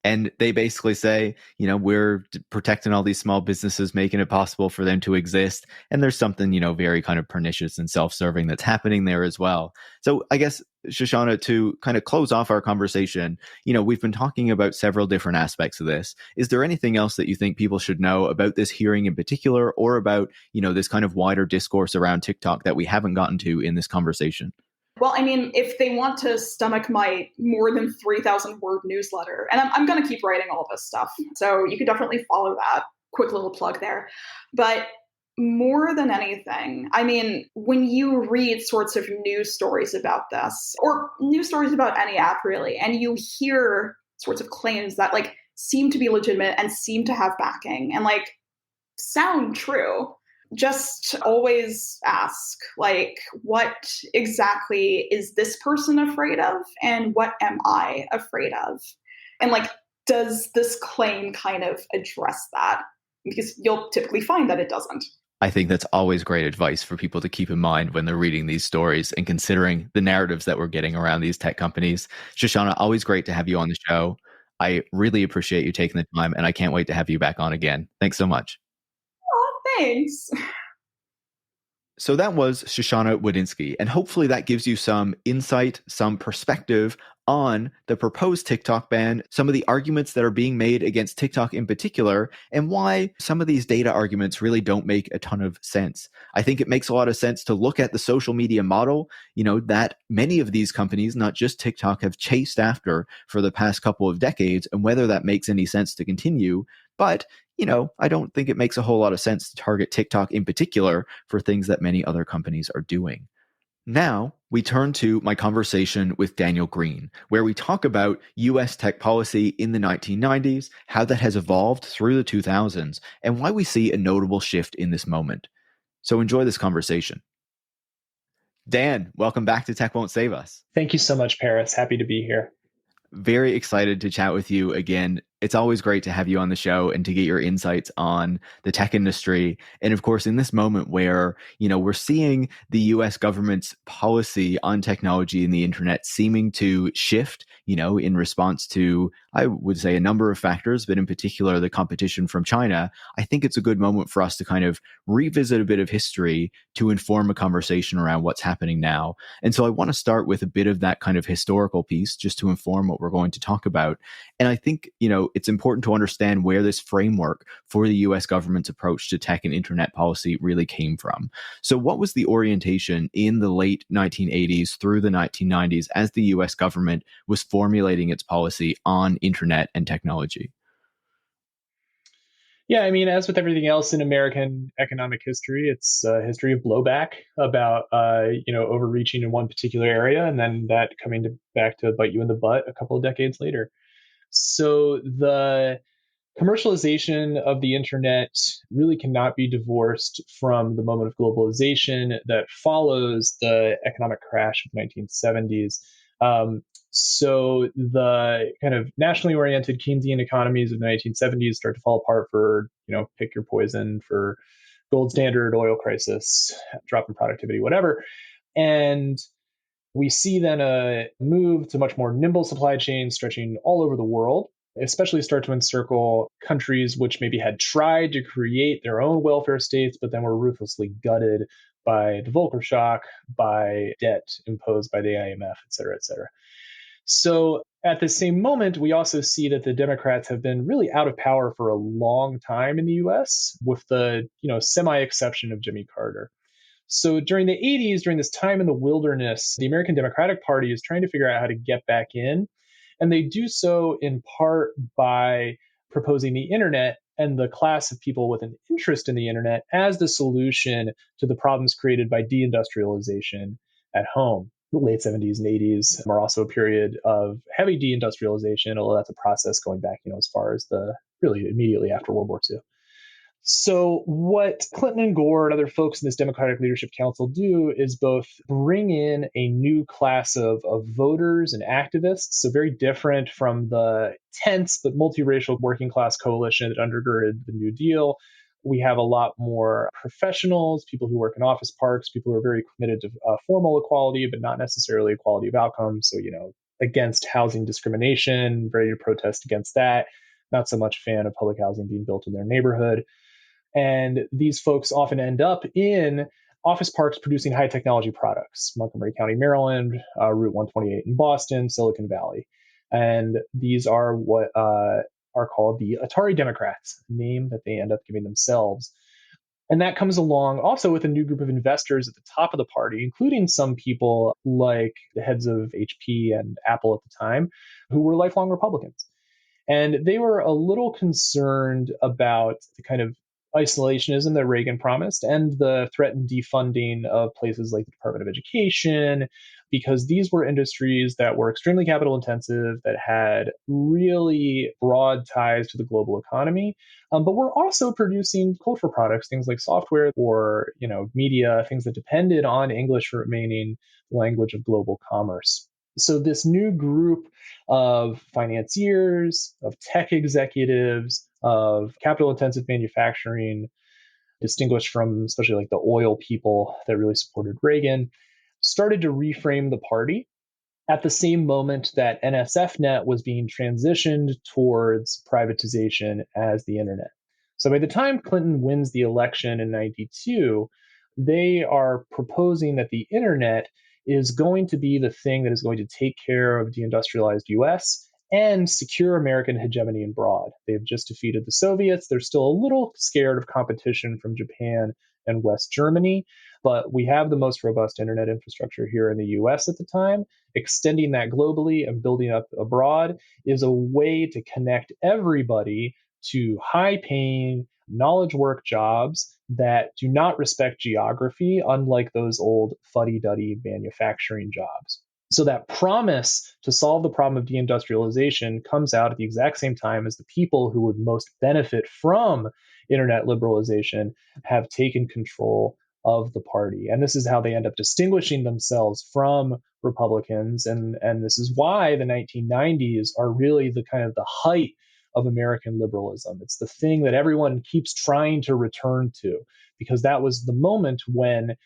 and they basically say, you know, we're protecting all these small businesses, making it possible for them to exist. And there's something, you know, very kind of pernicious and self-serving that's happening there as well. So I guess, Shoshana, to kind of close off our conversation, you know, we've been talking about several different aspects of this. Is there anything else that you think people should know about this hearing in particular, or about, you know, this kind of wider discourse around TikTok that we haven't gotten to in this conversation? Well, I mean, if they want to stomach my more than 3,000 word newsletter, and I'm going to keep writing all this stuff, so you could definitely follow that. Quick little plug there. But more than anything, I mean, when you read sorts of news stories about this, or news stories about any app really, and you hear sorts of claims that like seem to be legitimate and seem to have backing and like sound true, just always ask, like, what exactly is this person afraid of? And what am I afraid of? And, like, does this claim kind of address that? Because you'll typically find that it doesn't. I think that's always great advice for people to keep in mind when they're reading these stories and considering the narratives that we're getting around these tech companies. Shoshana, always great to have you on the show. I really appreciate you taking the time, and I can't wait to have you back on again. Thanks so much. Oh, thanks. So that was Shoshana Wodinsky, and hopefully that gives you some insight, some perspective on the proposed TikTok ban, some of the arguments that are being made against TikTok in particular, and why some of these data arguments really don't make a ton of sense. I think it makes a lot of sense to look at the social media model, you know, that many of these companies, not just TikTok, have chased after for the past couple of decades, and whether that makes any sense to continue. But you know, I don't think it makes a whole lot of sense to target TikTok in particular for things that many other companies are doing. Now, we turn to my conversation with Daniel Greene, where we talk about US tech policy in the 1990s, how that has evolved through the 2000s, and why we see a notable shift in this moment. So enjoy this conversation. Dan, welcome back to Tech Won't Save Us. Thank you so much, Paris. Happy to be here. Very excited to chat with you again. It's always great to have you on the show and to get your insights on the tech industry. And of course, in this moment where, you know, we're seeing the US government's policy on technology and the internet seeming to shift, you know, in response to, I would say, a number of factors, but in particular, the competition from China, I think it's a good moment for us to kind of revisit a bit of history to inform a conversation around what's happening now. And so I want to start with a bit of that kind of historical piece just to inform what we're going to talk about. And I think, you know, it's important to understand where this framework for the US government's approach to tech and internet policy really came from. So what was the orientation in the late 1980s through the 1990s as the US government was formulating its policy on internet and technology? Yeah, I mean, as with everything else in American economic history, it's a history of blowback about, overreaching in one particular area and then that back to bite you in the butt a couple of decades later. So the commercialization of the internet really cannot be divorced from the moment of globalization that follows the economic crash of the 1970s. So the kind of nationally oriented Keynesian economies of the 1970s start to fall apart for, pick your poison, for gold standard, oil crisis, drop in productivity, whatever. And we see then a move to much more nimble supply chains stretching all over the world, especially start to encircle countries which maybe had tried to create their own welfare states, but then were ruthlessly gutted by the Volcker shock, by debt imposed by the IMF, et cetera, et cetera. So at the same moment, we also see that the Democrats have been really out of power for a long time in the US, with the semi-exception of Jimmy Carter. So during the 80s, during this time in the wilderness, the American Democratic Party is trying to figure out how to get back in. And they do so in part by proposing the internet and the class of people with an interest in the internet as the solution to the problems created by deindustrialization at home. The late 70s and 80s are also a period of heavy deindustrialization, although that's a process going back, as far as the really immediately after World War II. So what Clinton and Gore and other folks in this Democratic Leadership Council do is both bring in a new class of voters and activists, so very different from the tense but multiracial working class coalition that undergirded the New Deal. We have a lot more professionals, people who work in office parks, people who are very committed to formal equality, but not necessarily equality of outcomes. So, against housing discrimination, ready to protest against that. Not so much fan of public housing being built in their neighborhood. And these folks often end up in office parks producing high technology products. Montgomery County, Maryland, Route 128 in Boston, Silicon Valley. And these are what are called the Atari Democrats, a name that they end up giving themselves. And that comes along also with a new group of investors at the top of the party, including some people like the heads of HP and Apple at the time, who were lifelong Republicans. And they were a little concerned about the kind of isolationism that Reagan promised and the threatened defunding of places like the Department of Education, because these were industries that were extremely capital intensive, that had really broad ties to the global economy, but were also producing cultural products, things like software or media, things that depended on English remaining the language of global commerce. So this new group of financiers, of tech executives, of capital-intensive manufacturing, distinguished from especially like the oil people that really supported Reagan, started to reframe the party at the same moment that NSFNet was being transitioned towards privatization as the internet. So by the time Clinton wins the election in 92, they are proposing that the internet is going to be the thing that is going to take care of the deindustrialized US and secure American hegemony abroad. They've just defeated the Soviets. They're still a little scared of competition from Japan and West Germany, but we have the most robust internet infrastructure here in the US at the time. Extending that globally and building up abroad is a way to connect everybody to high-paying, knowledge work jobs that do not respect geography, unlike those old fuddy-duddy manufacturing jobs. So that promise to solve the problem of deindustrialization comes out at the exact same time as the people who would most benefit from internet liberalization have taken control of the party. And this is how they end up distinguishing themselves from Republicans. And this is why the 1990s are really the kind of the height of American liberalism. It's the thing that everyone keeps trying to return to, because that was the moment when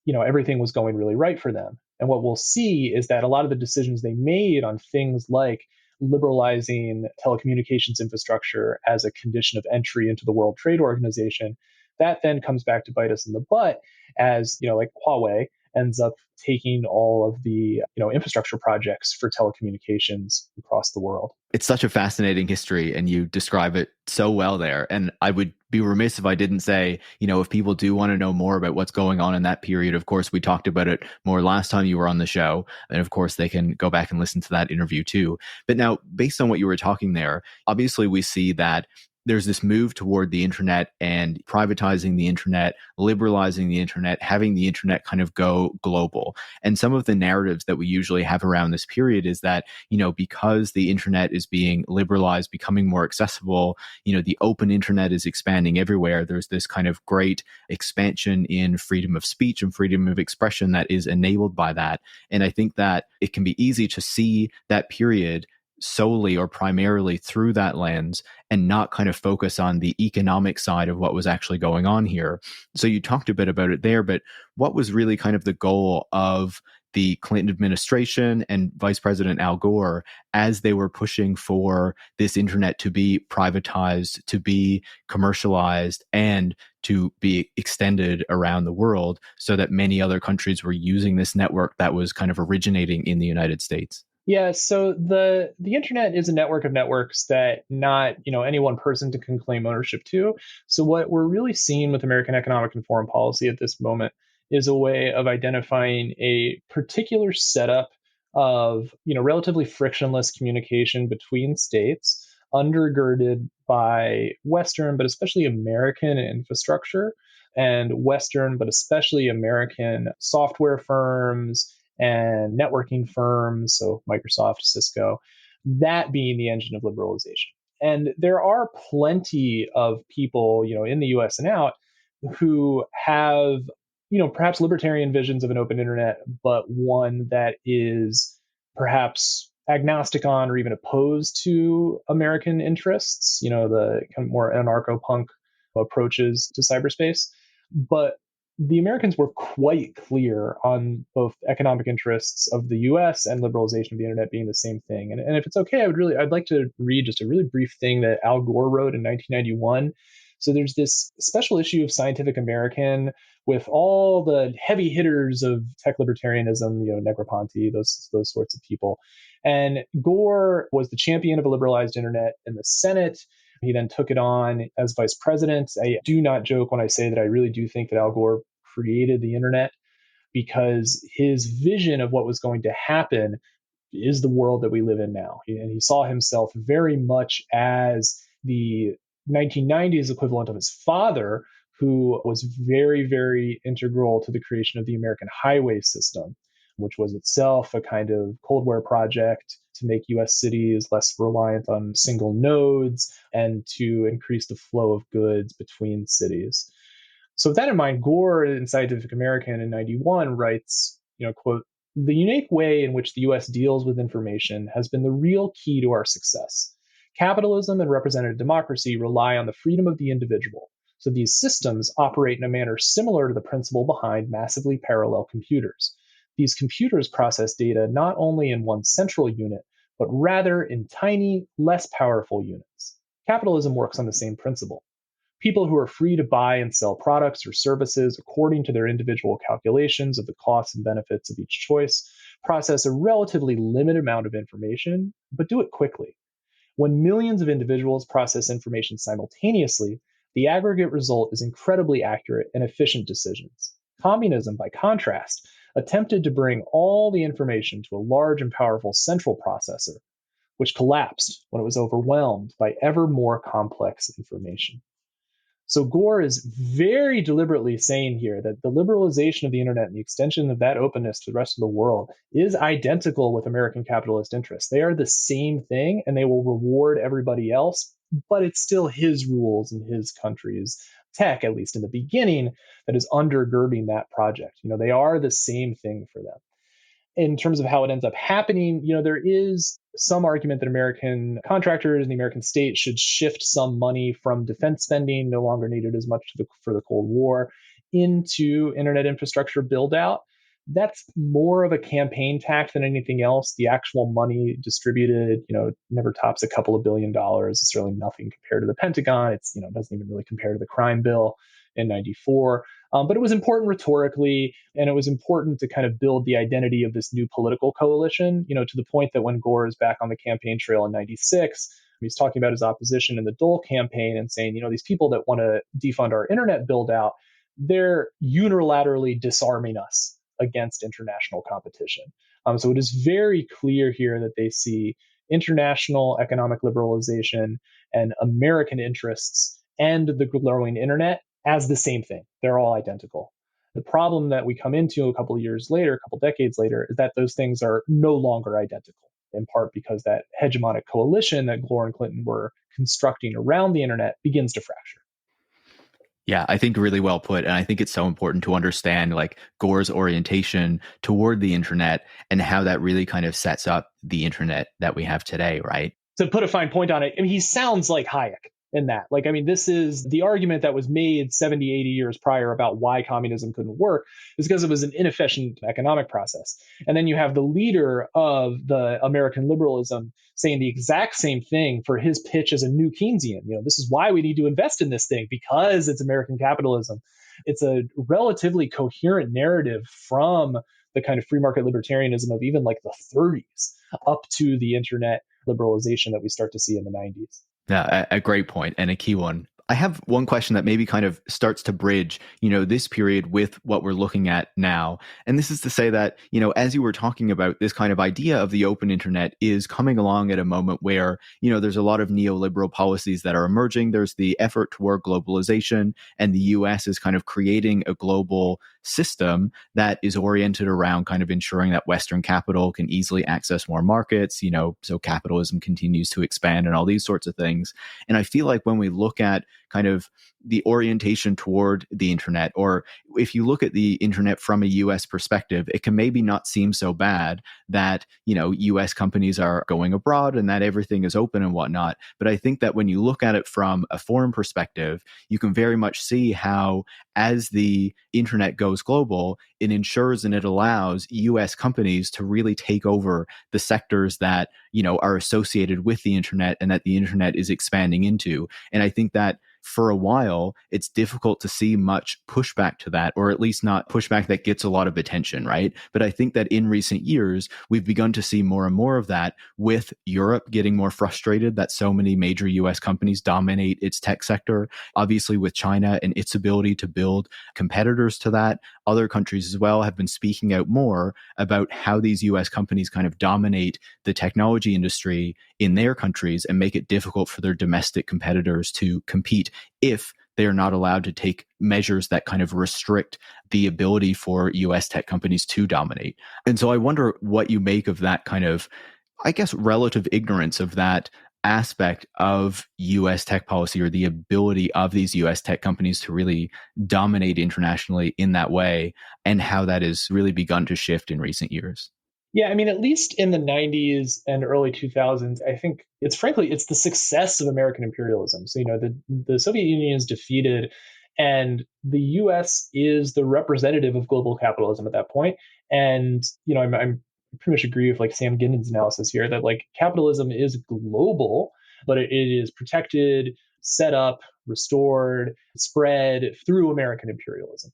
everything was going really right for them. And what we'll see is that a lot of the decisions they made on things like liberalizing telecommunications infrastructure as a condition of entry into the World Trade Organization, that then comes back to bite us in the butt as, like Huawei ends up taking all of the, infrastructure projects for telecommunications across the world. It's such a fascinating history, and you describe it so well there. And I would be remiss if I didn't say, if people do want to know more about what's going on in that period, of course, we talked about it more last time you were on the show. And of course, they can go back and listen to that interview too. But now, based on what you were talking there, obviously we see that there's this move toward the internet and privatizing the internet, liberalizing the internet, having the internet kind of go global. And some of the narratives that we usually have around this period is that, because the internet is being liberalized, becoming more accessible, the open internet is expanding everywhere. There's this kind of great expansion in freedom of speech and freedom of expression that is enabled by that. And I think that it can be easy to see that period solely or primarily through that lens and not kind of focus on the economic side of what was actually going on here. So you talked a bit about it there, but what was really kind of the goal of the Clinton administration and Vice President Al Gore as they were pushing for this internet to be privatized, to be commercialized, and to be extended around the world so that many other countries were using this network that was kind of originating in the United States? Yeah, so the internet is a network of networks that not any one person can claim ownership to. So what we're really seeing with American economic and foreign policy at this moment is a way of identifying a particular setup of relatively frictionless communication between states, undergirded by Western but especially American infrastructure and Western but especially American software firms and networking firms, so Microsoft, Cisco, that being the engine of liberalization. And there are plenty of people, in the US and out who have, perhaps libertarian visions of an open internet, but one that is perhaps agnostic on or even opposed to American interests, the kind of more anarcho-punk approaches to cyberspace. But the Americans were quite clear on both economic interests of the US and liberalization of the internet being the same thing. And if it's okay, I'd like to read just a really brief thing that Al Gore wrote in 1991. So there's this special issue of Scientific American with all the heavy hitters of tech libertarianism, Negroponte, those sorts of people. And Gore was the champion of a liberalized internet in the Senate. He then took it on as vice president. I do not joke when I say that I really do think that Al Gore created the internet, because his vision of what was going to happen is the world that we live in now. And he saw himself very much as the 1990s equivalent of his father, who was very, very integral to the creation of the American highway system, which was itself a kind of Cold War project to make US cities less reliant on single nodes and to increase the flow of goods between cities. So with that in mind, Gore in Scientific American in 91 writes, quote, "The unique way in which the US deals with information has been the real key to our success. Capitalism and representative democracy rely on the freedom of the individual. So these systems operate in a manner similar to the principle behind massively parallel computers. These computers process data not only in one central unit, but rather in tiny, less powerful units. Capitalism works on the same principle. People who are free to buy and sell products or services according to their individual calculations of the costs and benefits of each choice process a relatively limited amount of information, but do it quickly. When millions of individuals process information simultaneously, the aggregate result is incredibly accurate and efficient decisions. Communism, by contrast, attempted to bring all the information to a large and powerful central processor, which collapsed when it was overwhelmed by ever more complex information." So Gore is very deliberately saying here that the liberalization of the internet and the extension of that openness to the rest of the world is identical with American capitalist interests. They are the same thing, and they will reward everybody else, but it's still his rules and his country's tech, at least in the beginning, that is undergirding that project. They are the same thing for them. In terms of how it ends up happening, there is some argument that American contractors and the American state should shift some money from defense spending, no longer needed as much for the Cold War, into internet infrastructure build out. That's more of a campaign tack than anything else. The actual money distributed, never tops a couple of $1 billion. It's certainly nothing compared to the Pentagon. It's, doesn't even really compare to the crime bill in 94. But it was important rhetorically, and it was important to kind of build the identity of this new political coalition, to the point that when Gore is back on the campaign trail in 96, he's talking about his opposition in the Dole campaign and saying, these people that want to defund our internet build out, they're unilaterally disarming us against international competition. So it is very clear here that they see international economic liberalization and American interests and the growing internet as the same thing. They're all identical. The problem that we come into a couple of years later, a couple of decades later, is that those things are no longer identical, in part because that hegemonic coalition that Gore and Clinton were constructing around the internet begins to fracture. Yeah, I think really well put. And I think it's so important to understand like Gore's orientation toward the internet and how that really kind of sets up the internet that we have today, right? To put a fine point on it, I mean, he sounds like Hayek in that. Like, I mean, this is the argument that was made 70, 80 years prior about why communism couldn't work is because it was an inefficient economic process. And then you have the leader of the American liberalism saying the exact same thing for his pitch as a new Keynesian. You know, this is why we need to invest in this thing because it's American capitalism. It's a relatively coherent narrative from the kind of free market libertarianism of even like the 30s up to the internet liberalization that we start to see in the 90s. Yeah, a great point and a key one. I have one question that maybe kind of starts to bridge, this period with what we're looking at now. And this is to say that, as you were talking about, this kind of idea of the open internet is coming along at a moment where, there's a lot of neoliberal policies that are emerging. There's the effort toward globalization, and the US is kind of creating a global system that is oriented around kind of ensuring that Western capital can easily access more markets, so capitalism continues to expand and all these sorts of things. And I feel like when we look at kind of the orientation toward the internet, or if you look at the internet from a US perspective, it can maybe not seem so bad that, US companies are going abroad and that everything is open and whatnot. But I think that when you look at it from a foreign perspective, you can very much see how as the internet goes global, it ensures and it allows US companies to really take over the sectors that, are associated with the internet and that the internet is expanding into. And I think that for a while, it's difficult to see much pushback to that, or at least not pushback that gets a lot of attention, right? But I think that in recent years, we've begun to see more and more of that, with Europe getting more frustrated that so many major US companies dominate its tech sector. Obviously, with China and its ability to build competitors to that, other countries as well have been speaking out more about how these US companies kind of dominate the technology industry in their countries and make it difficult for their domestic competitors to compete if they are not allowed to take measures that kind of restrict the ability for US tech companies to dominate. And so I wonder what you make of that kind of, I guess, relative ignorance of that aspect of US tech policy, or the ability of these US tech companies to really dominate internationally in that way, and how that has really begun to shift in recent years. Yeah, I mean, at least in the 90s and early 2000s, I think it's the success of American imperialism. So, the Soviet Union is defeated and the US is the representative of global capitalism at that point. And, I'm pretty much agree with like Sam Ginden's analysis here that like capitalism is global, but it is protected, set up, restored, spread through American imperialism.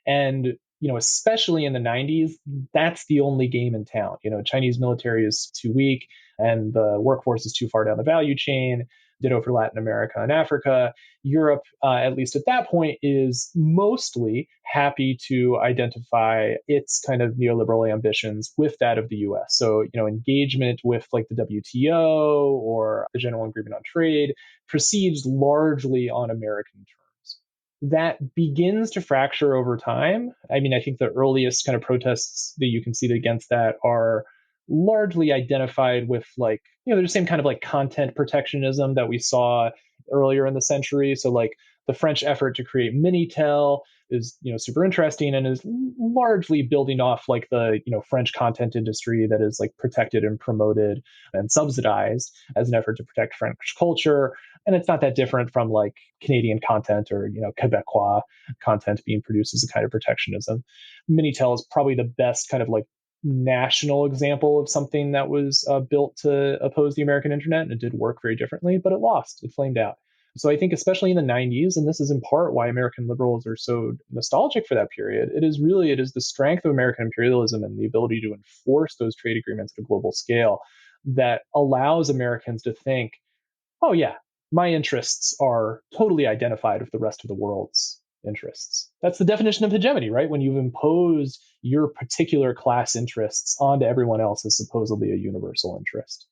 And especially in the 90s, that's the only game in town. Chinese military is too weak and the workforce is too far down the value chain. Ditto for Latin America and Africa. Europe, at least at that point, is mostly happy to identify its kind of neoliberal ambitions with that of the US. So, engagement with like the WTO or the General Agreement on Trade proceeds largely on American terms. That begins to fracture over time. I mean, I think the earliest kind of protests that you can see against that are largely identified with like, the same kind of like content protectionism that we saw earlier in the century. So like the French effort to create Minitel is, super interesting and is largely building off like the, French content industry that is like protected and promoted and subsidized as an effort to protect French culture. And it's not that different from like Canadian content or, Quebecois content being produced as a kind of protectionism. Minitel is probably the best kind of like national example of something that was built to oppose the American internet, and it did work very differently, but it flamed out. So I think especially in the 90s, and this is in part why American liberals are so nostalgic for that period, it is the strength of American imperialism and the ability to enforce those trade agreements at a global scale that allows Americans to think, oh yeah, my interests are totally identified with the rest of the world's interests. That's the definition of hegemony, right? When you've imposed your particular class interests onto everyone else as supposedly a universal interest.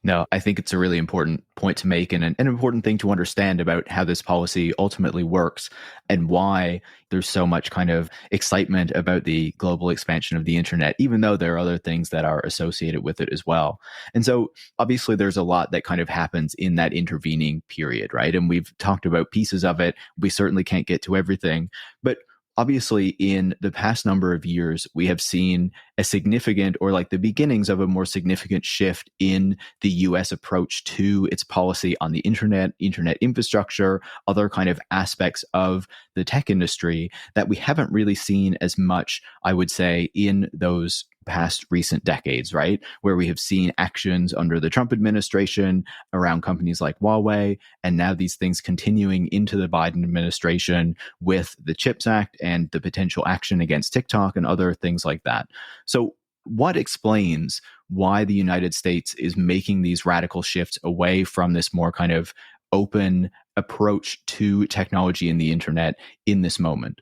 No, I think it's a really important point to make and an important thing to understand about how this policy ultimately works and why there's so much kind of excitement about the global expansion of the internet, even though there are other things that are associated with it as well. And so obviously there's a lot that kind of happens in that intervening period, right? And we've talked about pieces of it. We certainly can't get to everything, but obviously, in the past number of years, we have seen a significant or like the beginnings of a more significant shift in the US approach to its policy on the internet infrastructure, other kind of aspects of the tech industry that we haven't really seen as much, I would say, in those past recent decades, right? Where we have seen actions under the Trump administration around companies like Huawei, and now these things continuing into the Biden administration with the CHIPS Act and the potential action against TikTok and other things like that. So what explains why the United States is making these radical shifts away from this more kind of open approach to technology and the internet in this moment?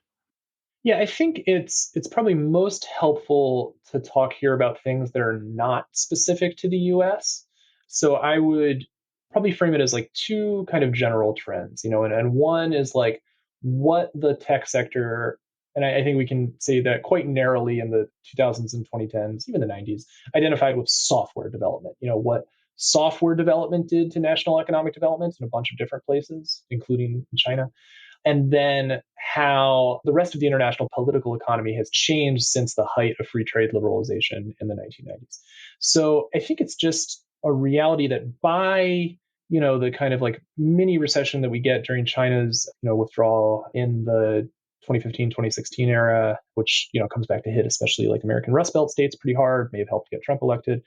Yeah, I think it's probably most helpful to talk here about things that are not specific to the US. So I would probably frame it as like two kind of general trends, and one is like what the tech sector, and I think we can say that quite narrowly in the 2000s and 2010s, even the 90s, identified with software development. What software development did to national economic development in a bunch of different places, including China, and then how the rest of the international political economy has changed since the height of free trade liberalization in the 1990s. So I think it's just a reality that by the kind of like mini recession that we get during China's withdrawal in the 2015 2016 era, which comes back to hit especially like American Rust Belt states pretty hard, may have helped get Trump elected.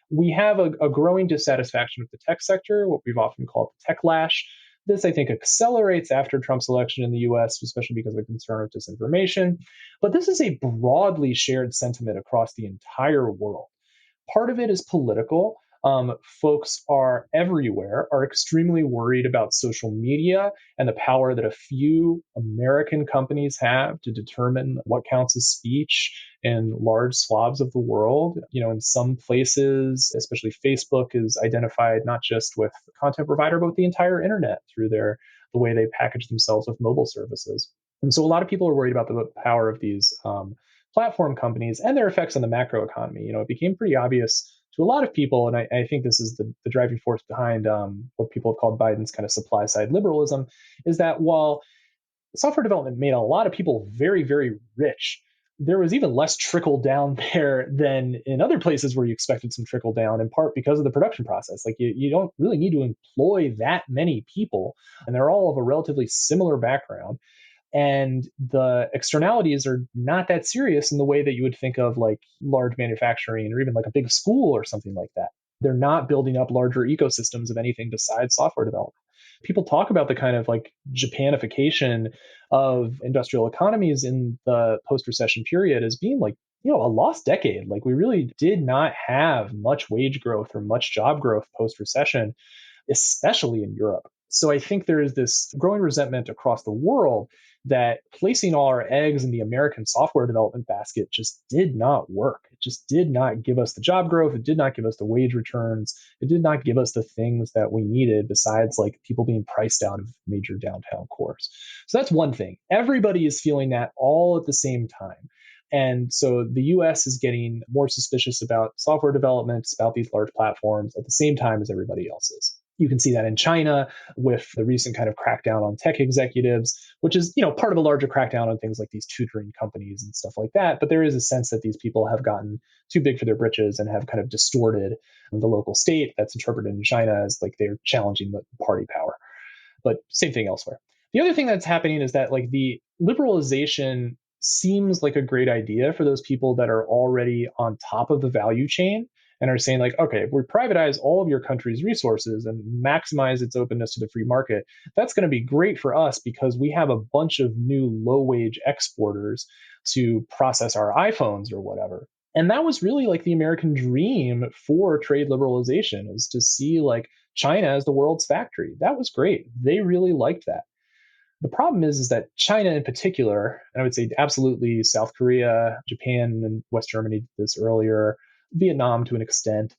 We have a growing dissatisfaction with the tech sector, what we've often called the tech lash. This, I think, accelerates after Trump's election in the US, especially because of the concern of disinformation. But this is a broadly shared sentiment across the entire world. Part of it is political. Folks are everywhere, are extremely worried about social media and the power that a few American companies have to determine what counts as speech in large swaths of the world. In some places, especially Facebook, is identified not just with the content provider, but with the entire internet through the way they package themselves with mobile services. And so a lot of people are worried about the power of these platform companies and their effects on the macroeconomy. It became pretty obvious to a lot of people, and I think this is the driving force behind what people have called Biden's kind of supply side liberalism, is that while software development made a lot of people very, very rich, there was even less trickle down there than in other places where you expected some trickle down, in part because of the production process. Like you don't really need to employ that many people, and they're all of a relatively similar background. And the externalities are not that serious in the way that you would think of like large manufacturing or even like a big school or something like that. They're not building up larger ecosystems of anything besides software development. People talk about the kind of like Japanification of industrial economies in the post-recession period as being like, a lost decade. Like we really did not have much wage growth or much job growth post-recession, especially in Europe. So I think there is this growing resentment across the world that placing all our eggs in the American software development basket just did not work. It just did not give us the job growth. It did not give us the wage returns. It did not give us the things that we needed besides like people being priced out of major downtown cores. So that's one thing. Everybody is feeling that all at the same time. And so the US is getting more suspicious about software development, about these large platforms at the same time as everybody else is. You can see that in China with the recent kind of crackdown on tech executives, which is, part of a larger crackdown on things like these tutoring companies and stuff like that. But there is a sense that these people have gotten too big for their britches and have kind of distorted the local state. That's interpreted in China as like they're challenging the party power. But same thing elsewhere. The other thing that's happening is that like the liberalization seems like a great idea for those people that are already on top of the value chain and are saying like, okay, if we privatize all of your country's resources and maximize its openness to the free market, that's going to be great for us because we have a bunch of new low-wage exporters to process our iPhones or whatever. And that was really like the American dream for trade liberalization, is to see like China as the world's factory. That was great. They really liked that. The problem is that China in particular, and I would say absolutely South Korea, Japan, and West Germany did this earlier, Vietnam to an extent,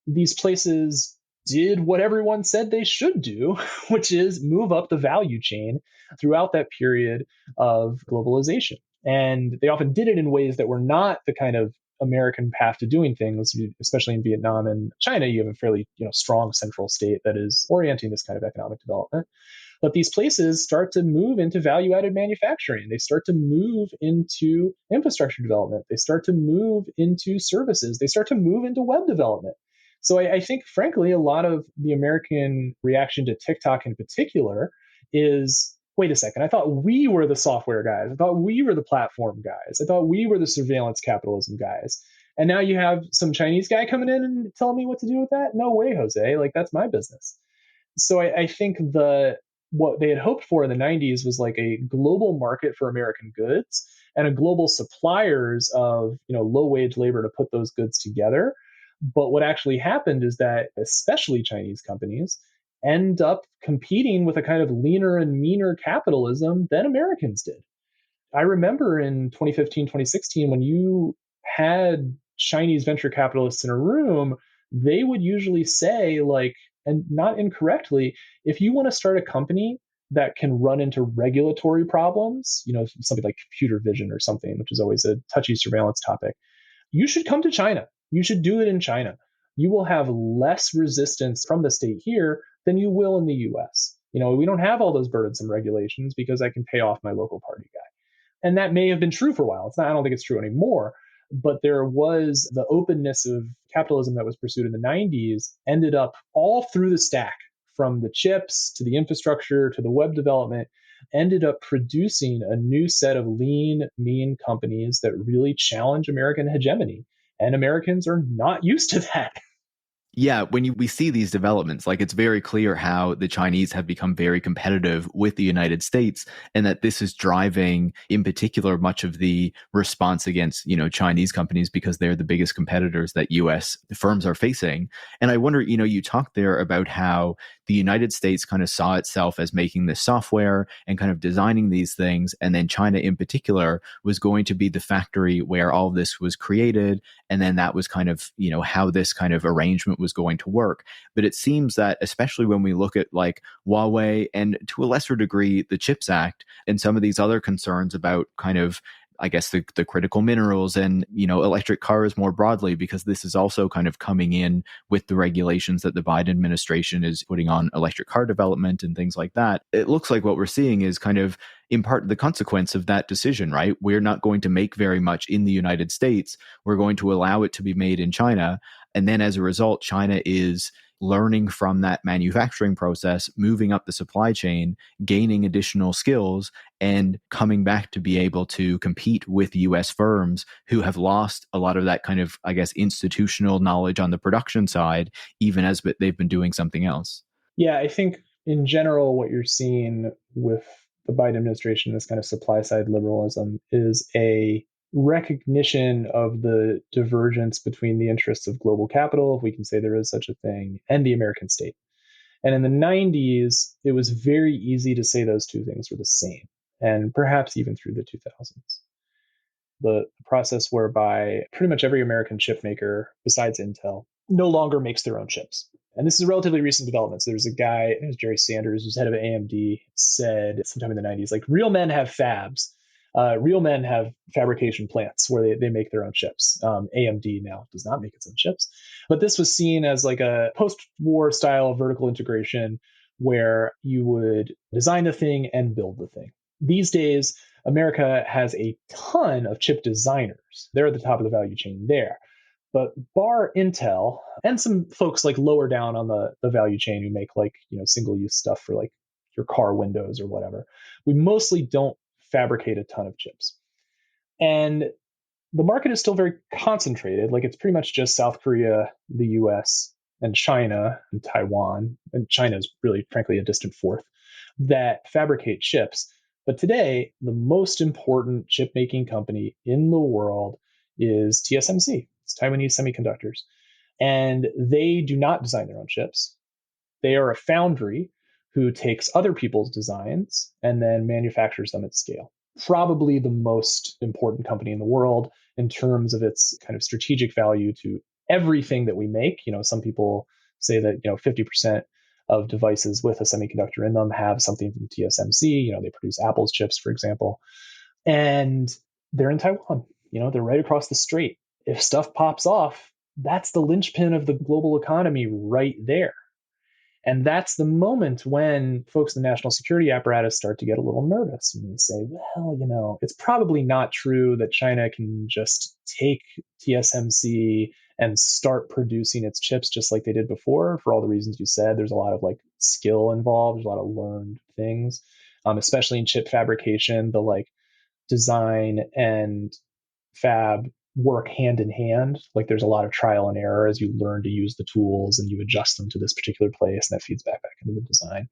these places did what everyone said they should do, which is move up the value chain throughout that period of globalization. And they often did it in ways that were not the kind of American path to doing things, especially in Vietnam and China. You have a fairly strong central state that is orienting this kind of economic development. But these places start to move into value added manufacturing. They start to move into infrastructure development. They start to move into services. They start to move into web development. So I think, frankly, a lot of the American reaction to TikTok in particular is, wait a second, I thought we were the software guys. I thought we were the platform guys. I thought we were the surveillance capitalism guys. And now you have some Chinese guy coming in and telling me what to do with that? No way, Jose. Like, that's my business. So I think what they had hoped for in the 90s was like a global market for American goods and a global suppliers of low wage labor to put those goods together. But what actually happened is that especially Chinese companies end up competing with a kind of leaner and meaner capitalism than Americans did. I remember in 2015, 2016, when you had Chinese venture capitalists in a room, they would usually say, like, and not incorrectly, if you want to start a company that can run into regulatory problems, something like computer vision or something, which is always a touchy surveillance topic, you should come to China. You should do it in China. You will have less resistance from the state here than you will in the US. We don't have all those burdensome regulations because I can pay off my local party guy. And that may have been true for a while. I don't think it's true anymore. But there was the openness of capitalism that was pursued in the 90s ended up all through the stack, from the chips to the infrastructure to the web development, ended up producing a new set of lean, mean companies that really challenge American hegemony. And Americans are not used to that. Yeah, when we see these developments, like, it's very clear how the Chinese have become very competitive with the United States, and that this is driving, in particular, much of the response against, Chinese companies, because they're the biggest competitors that US firms are facing. And I wonder, you talked there about how the United States kind of saw itself as making this software and kind of designing these things, and then China in particular was going to be the factory where all of this was created, and then that was kind of, how this kind of arrangement was going to work. But it seems that, especially when we look at like Huawei and to a lesser degree the CHIPS Act and some of these other concerns about kind of, I guess, the critical minerals and, electric cars more broadly, because this is also kind of coming in with the regulations that the Biden administration is putting on electric car development and things like that. It looks like what we're seeing is kind of in part the consequence of that decision, right? We're not going to make very much in the United States. We're going to allow it to be made in China. And then as a result, China is learning from that manufacturing process, moving up the supply chain, gaining additional skills, and coming back to be able to compete with US firms who have lost a lot of that kind of, I guess, institutional knowledge on the production side, even as they've been doing something else. Yeah, I think in general, what you're seeing with the Biden administration, this kind of supply side liberalism, is a recognition of the divergence between the interests of global capital, if we can say there is such a thing, and the American state. And in the 90s, it was very easy to say those two things were the same, and perhaps even through the 2000s. The process whereby pretty much every American chip maker, besides Intel, no longer makes their own chips. And this is a relatively recent development. So there's a guy, Jerry Sanders, who's head of AMD, said sometime in the 90s, like, real men have fabs. Real men have fabrication plants where they make their own chips. AMD now does not make its own chips. But this was seen as like a post-war style vertical integration where you would design the thing and build the thing. These days, America has a ton of chip designers. They're at the top of the value chain there. But bar Intel and some folks like lower down on the value chain who make like, single-use stuff for like your car windows or whatever, we mostly don't fabricate a ton of chips. And the market is still very concentrated. Like, it's pretty much just South Korea, the US, and China, and Taiwan. And China is really, frankly, a distant fourth that fabricate chips. But today, the most important chip making company in the world is TSMC. It's Taiwanese Semiconductors. And they do not design their own chips. They are a foundry who takes other people's designs and then manufactures them at scale. Probably the most important company in the world in terms of its kind of strategic value to everything that we make. Some people say that 50% of devices with a semiconductor in them have something from TSMC. They produce Apple's chips, for example, and they're in Taiwan. They're right across the strait. If stuff pops off, that's the linchpin of the global economy right there. And that's the moment when folks in the national security apparatus start to get a little nervous. And they say, well, it's probably not true that China can just take TSMC and start producing its chips just like they did before, for all the reasons you said. There's a lot of skill involved. There's a lot of learned things, especially in chip fabrication. The design and fab work hand in hand. There's a lot of trial and error as you learn to use the tools and you adjust them to this particular place, and that feeds back into the design.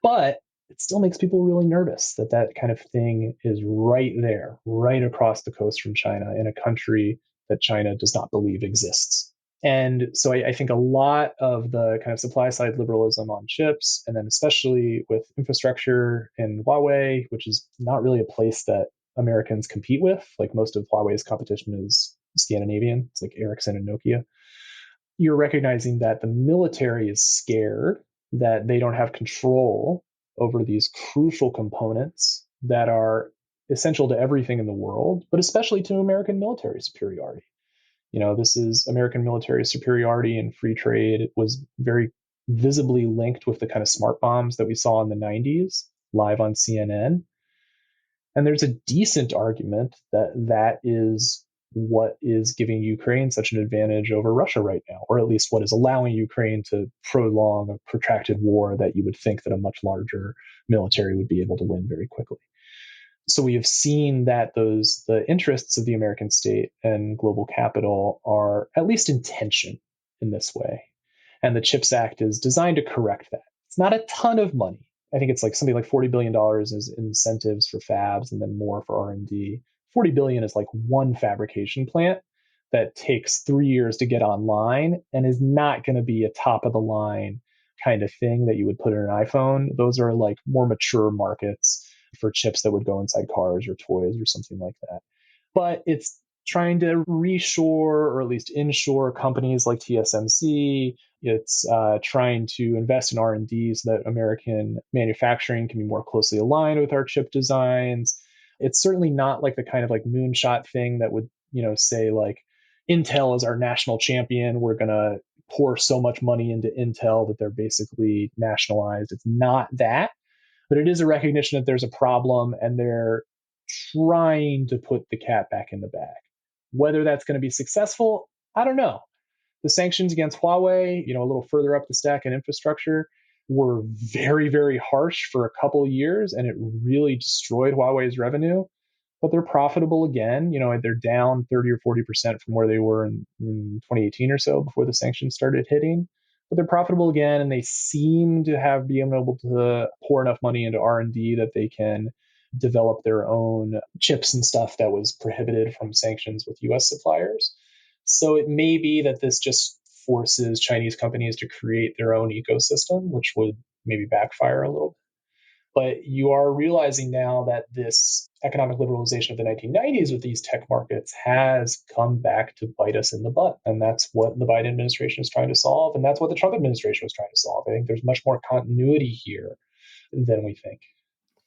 But it still makes people really nervous that kind of thing is right there, right across the coast from China, in a country that China does not believe exists. And so I think a lot of the kind of supply side liberalism on chips, and then especially with infrastructure in Huawei, which is not really a place that Americans compete with. Most of Huawei's competition is Scandinavian. It's like Ericsson and Nokia. You're recognizing that the military is scared that they don't have control over these crucial components that are essential to everything in the world, but especially to American military superiority. This is American military superiority and free trade. It was very visibly linked with the kind of smart bombs that we saw in the 90s live on CNN. And there's a decent argument that is what is giving Ukraine such an advantage over Russia right now, or at least what is allowing Ukraine to prolong a protracted war that you would think that a much larger military would be able to win very quickly. So we have seen that the interests of the American state and global capital are at least in tension in this way. And the CHIPS Act is designed to correct that. It's not a ton of money. I think it's something like $40 billion is incentives for fabs and then more for R&D. $40 billion is one fabrication plant that takes 3 years to get online and is not going to be a top of the line kind of thing that you would put in an iPhone. Those are more mature markets for chips that would go inside cars or toys or something like that. But it's trying to reshore or at least inshore companies like TSMC. It's trying to invest in R&D so that American manufacturing can be more closely aligned with our chip designs. It's certainly not the kind of moonshot thing that would, say Intel is our national champion. We're going to pour so much money into Intel that they're basically nationalized. It's not that, but it is a recognition that there's a problem and they're trying to put the cat back in the bag. Whether that's going to be successful, I don't know. The sanctions against Huawei, a little further up the stack in infrastructure, were very, very harsh for a couple of years, and it really destroyed Huawei's revenue. But they're profitable again. They're down 30 or 40% from where they were in 2018 or so before the sanctions started hitting. But they're profitable again, and they seem to have been able to pour enough money into R&D that they can develop their own chips and stuff that was prohibited from sanctions with US suppliers. So it may be that this just forces Chinese companies to create their own ecosystem, which would maybe backfire a little bit. But you are realizing now that this economic liberalization of the 1990s with these tech markets has come back to bite us in the butt. And that's what the Biden administration is trying to solve. And that's what the Trump administration was trying to solve. I think there's much more continuity here than we think.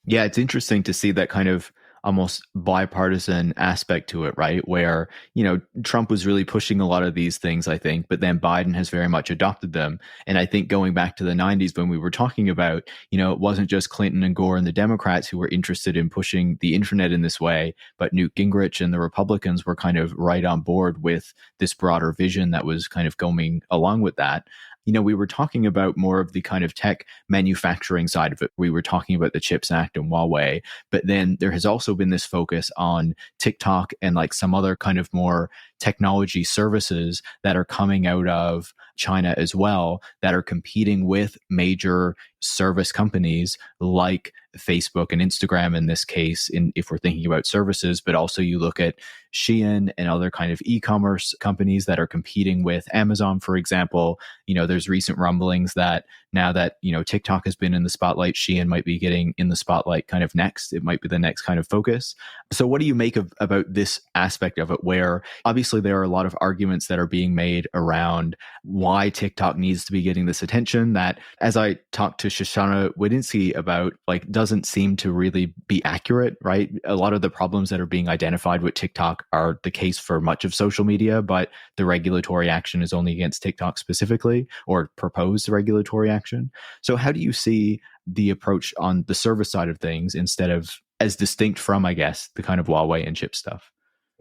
Yeah, it's interesting to see that kind of almost bipartisan aspect to it, right? Where, Trump was really pushing a lot of these things, I think, but then Biden has very much adopted them. And I think going back to the 90s when we were talking about, it wasn't just Clinton and Gore and the Democrats who were interested in pushing the internet in this way, but Newt Gingrich and the Republicans were kind of right on board with this broader vision that was kind of going along with that. We were talking about more of the kind of tech manufacturing side of it. We were talking about the CHIPS Act and Huawei, but then there has also been this focus on TikTok and some other kind of more technology services that are coming out of China as well, that are competing with major service companies like Facebook and Instagram in this case, if we're thinking about services, but also you look at Shein and other kind of e-commerce companies that are competing with Amazon, for example. There's recent rumblings that now that, TikTok has been in the spotlight, Shein might be getting in the spotlight kind of next. It might be the next kind of focus. So what do you make about this aspect of it, where obviously there are a lot of arguments that are being made around why TikTok needs to be getting this attention that, as I talked to Shoshana Wodinsky about, like, doesn't seem to really be accurate, right? A lot of the problems that are being identified with TikTok are the case for much of social media, but the regulatory action is only against TikTok specifically, or proposed regulatory action. So how do you see the approach on the service side of things instead of as distinct from, I guess, the kind of Huawei and chip stuff?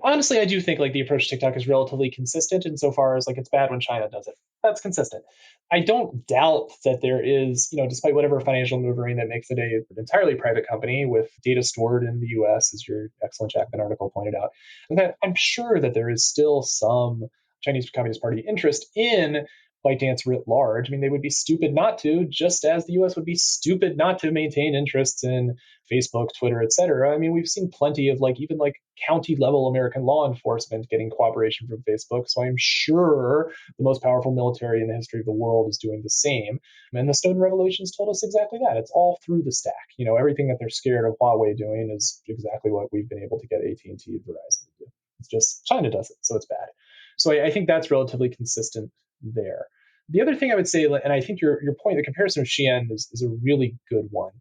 Honestly, I do think like the approach to TikTok is relatively consistent insofar as like it's bad when China does it. That's consistent. I don't doubt that there is, despite whatever financial maneuvering that makes it an entirely private company with data stored in the US, as your excellent Jackman article pointed out, that I'm sure that there is still some Chinese Communist Party interest in ByteDance writ large. I mean, they would be stupid not to, just as the US would be stupid not to maintain interests in Facebook, Twitter, et cetera. I mean, we've seen plenty of even county level American law enforcement getting cooperation from Facebook. So I'm sure the most powerful military in the history of the world is doing the same. And the Snowden revelations told us exactly that. It's all through the stack. Everything that they're scared of Huawei doing is exactly what we've been able to get AT&T and Verizon to do. It's just China does it, so it's bad. So I think that's relatively consistent there. The other thing I would say, and I think your point, the comparison of Shein is a really good one.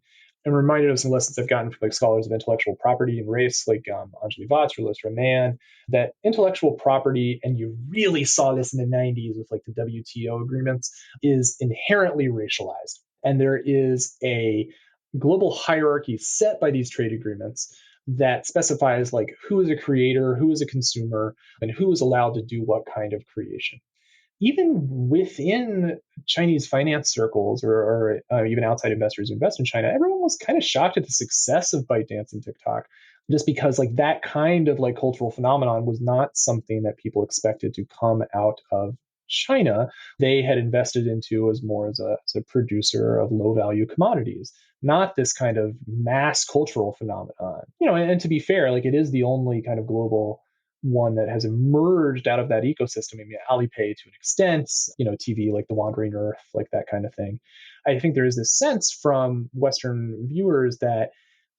I'm reminded of some lessons I've gotten from scholars of intellectual property and race, like Anjali Vats or Lysra Mann, that intellectual property, and you really saw this in the 90s with the WTO agreements, is inherently racialized. And there is a global hierarchy set by these trade agreements that specifies who is a creator, who is a consumer, and who is allowed to do what kind of creation. Even within Chinese finance circles or even outside investors who invest in China, everyone was kind of shocked at the success of ByteDance and TikTok, just because that kind of cultural phenomenon was not something that people expected to come out of China. They had invested into as a producer of low value commodities, not this kind of mass cultural phenomenon. And to be fair, it is the only kind of global one that has emerged out of that ecosystem. I mean, Alipay to an extent, TV like The Wandering Earth, that kind of thing. I think there is this sense from Western viewers that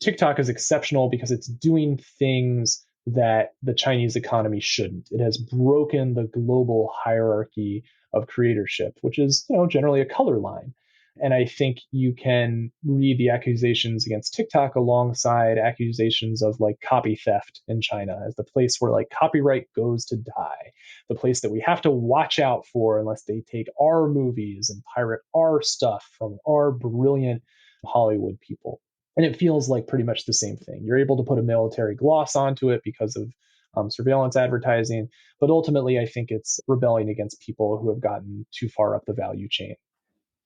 TikTok is exceptional because it's doing things that the Chinese economy shouldn't. It has broken the global hierarchy of creatorship, which is, generally a color line. And I think you can read the accusations against TikTok alongside accusations of copy theft in China as the place where copyright goes to die, the place that we have to watch out for unless they take our movies and pirate our stuff from our brilliant Hollywood people. And it feels like pretty much the same thing. You're able to put a military gloss onto it because of surveillance advertising, but ultimately I think it's rebelling against people who have gotten too far up the value chain.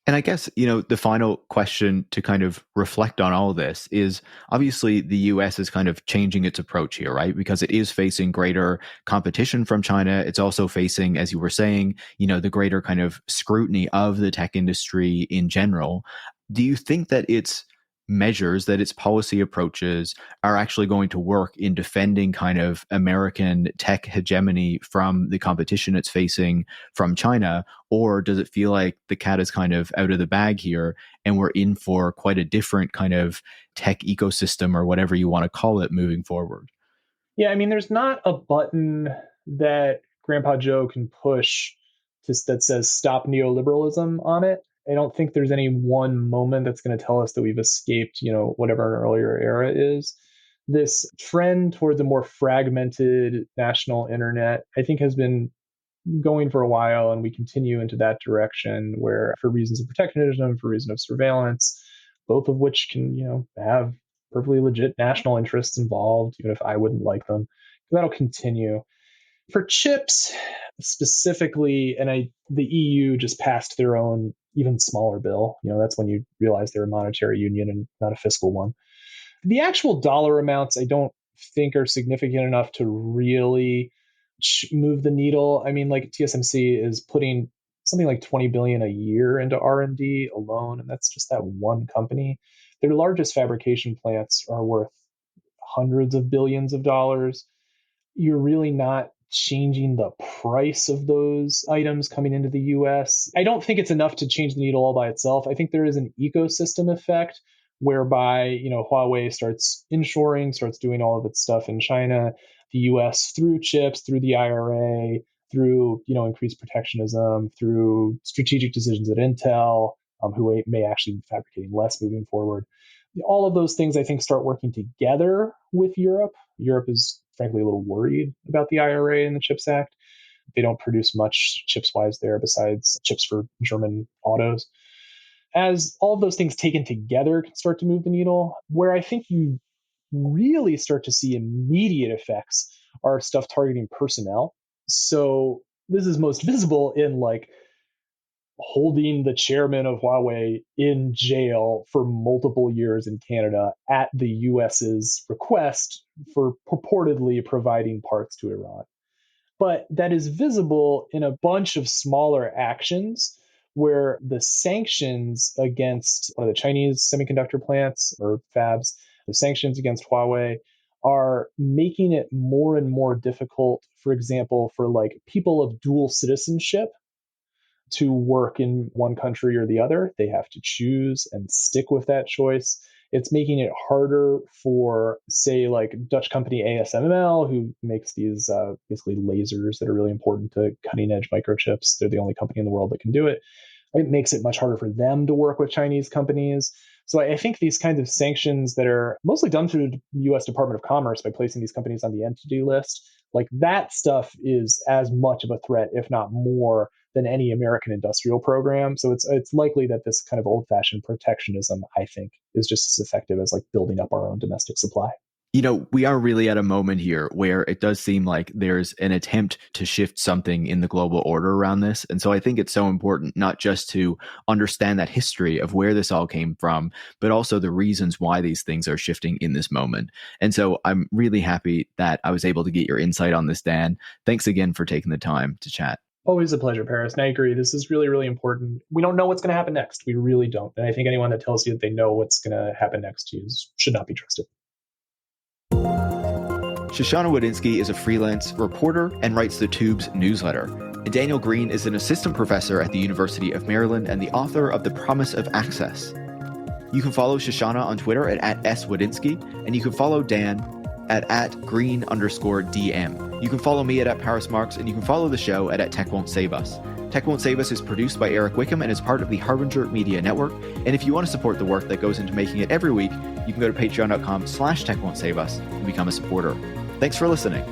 And I guess, the final question to kind of reflect on all this is obviously the US is kind of changing its approach here, right? Because it is facing greater competition from China. It's also facing, as you were saying, the greater kind of scrutiny of the tech industry in general. Do you think that its measures, that its policy approaches are actually going to work in defending kind of American tech hegemony from the competition it's facing from China? Or does it feel like the cat is kind of out of the bag here and we're in for quite a different kind of tech ecosystem or whatever you want to call it moving forward? Yeah, I mean, there's not a button that Grandpa Joe can push that says stop neoliberalism on it. I don't think there's any one moment that's going to tell us that we've escaped, whatever an earlier era is. This trend towards a more fragmented national internet, I think, has been going for a while, and we continue into that direction where, for reasons of protectionism, for reasons of surveillance, both of which can, have perfectly legit national interests involved, even if I wouldn't like them, that'll continue. For chips specifically, the EU just passed their own even smaller bill. That's when you realize they're a monetary union and not a fiscal one. The actual dollar amounts I don't think are significant enough to really move the needle. I mean, TSMC is putting something like 20 billion a year into R&D alone, and that's just that one company. Their largest fabrication plants are worth hundreds of billions of dollars. You're really not changing the price of those items coming into the US. I don't think it's enough to change the needle all by itself. I think there is an ecosystem effect whereby, Huawei starts inshoring, starts doing all of its stuff in China, the US through chips, through the IRA, through, increased protectionism, through strategic decisions at Intel, who may actually be fabricating less moving forward. All of those things, I think, start working together with Europe. Europe is frankly a little worried about the IRA and the CHIPS Act. They don't produce much chips-wise there besides chips for German autos. As all of those things taken together can start to move the needle, where I think you really start to see immediate effects are stuff targeting personnel. So this is most visible in holding the chairman of Huawei in jail for multiple years in Canada at the US's request for purportedly providing parts to Iran. But that is visible in a bunch of smaller actions where the sanctions against one of the Chinese semiconductor plants or fabs, the sanctions against Huawei are making it more and more difficult, for example, for people of dual citizenship to work in one country or the other. They have to choose and stick with that choice. It's making it harder for, say, Dutch company ASML, who makes these basically lasers that are really important to cutting edge microchips. They're the only company in the world that can do it. It makes it much harder for them to work with Chinese companies. So I think these kinds of sanctions that are mostly done through the US Department of Commerce by placing these companies on the entity list, that stuff is as much of a threat, if not more, than any American industrial program. So it's likely that this kind of old-fashioned protectionism, I think, is just as effective as building up our own domestic supply. We are really at a moment here where it does seem like there's an attempt to shift something in the global order around this. And so I think it's so important not just to understand that history of where this all came from, but also the reasons why these things are shifting in this moment. And so I'm really happy that I was able to get your insight on this, Dan. Thanks again for taking the time to chat. Always a pleasure, Paris. And I agree. This is really, really important. We don't know what's going to happen next. We really don't. And I think anyone that tells you that they know what's going to happen next to you should not be trusted. Shoshana Wodinsky is a freelance reporter and writes the Tube's newsletter. And Daniel Greene is an assistant professor at the University of Maryland and the author of The Promise of Access. You can follow Shoshana on Twitter at @swodinsky, and you can follow Dan at @green_DM. You can follow me at Paris Marks, and you can follow the show at Tech Won't Save Us. Tech Won't Save Us is produced by Eric Wickham and is part of the Harbinger Media Network. And if you want to support the work that goes into making it every week, you can go to patreon.com/techwon'tsaveus and become a supporter. Thanks for listening.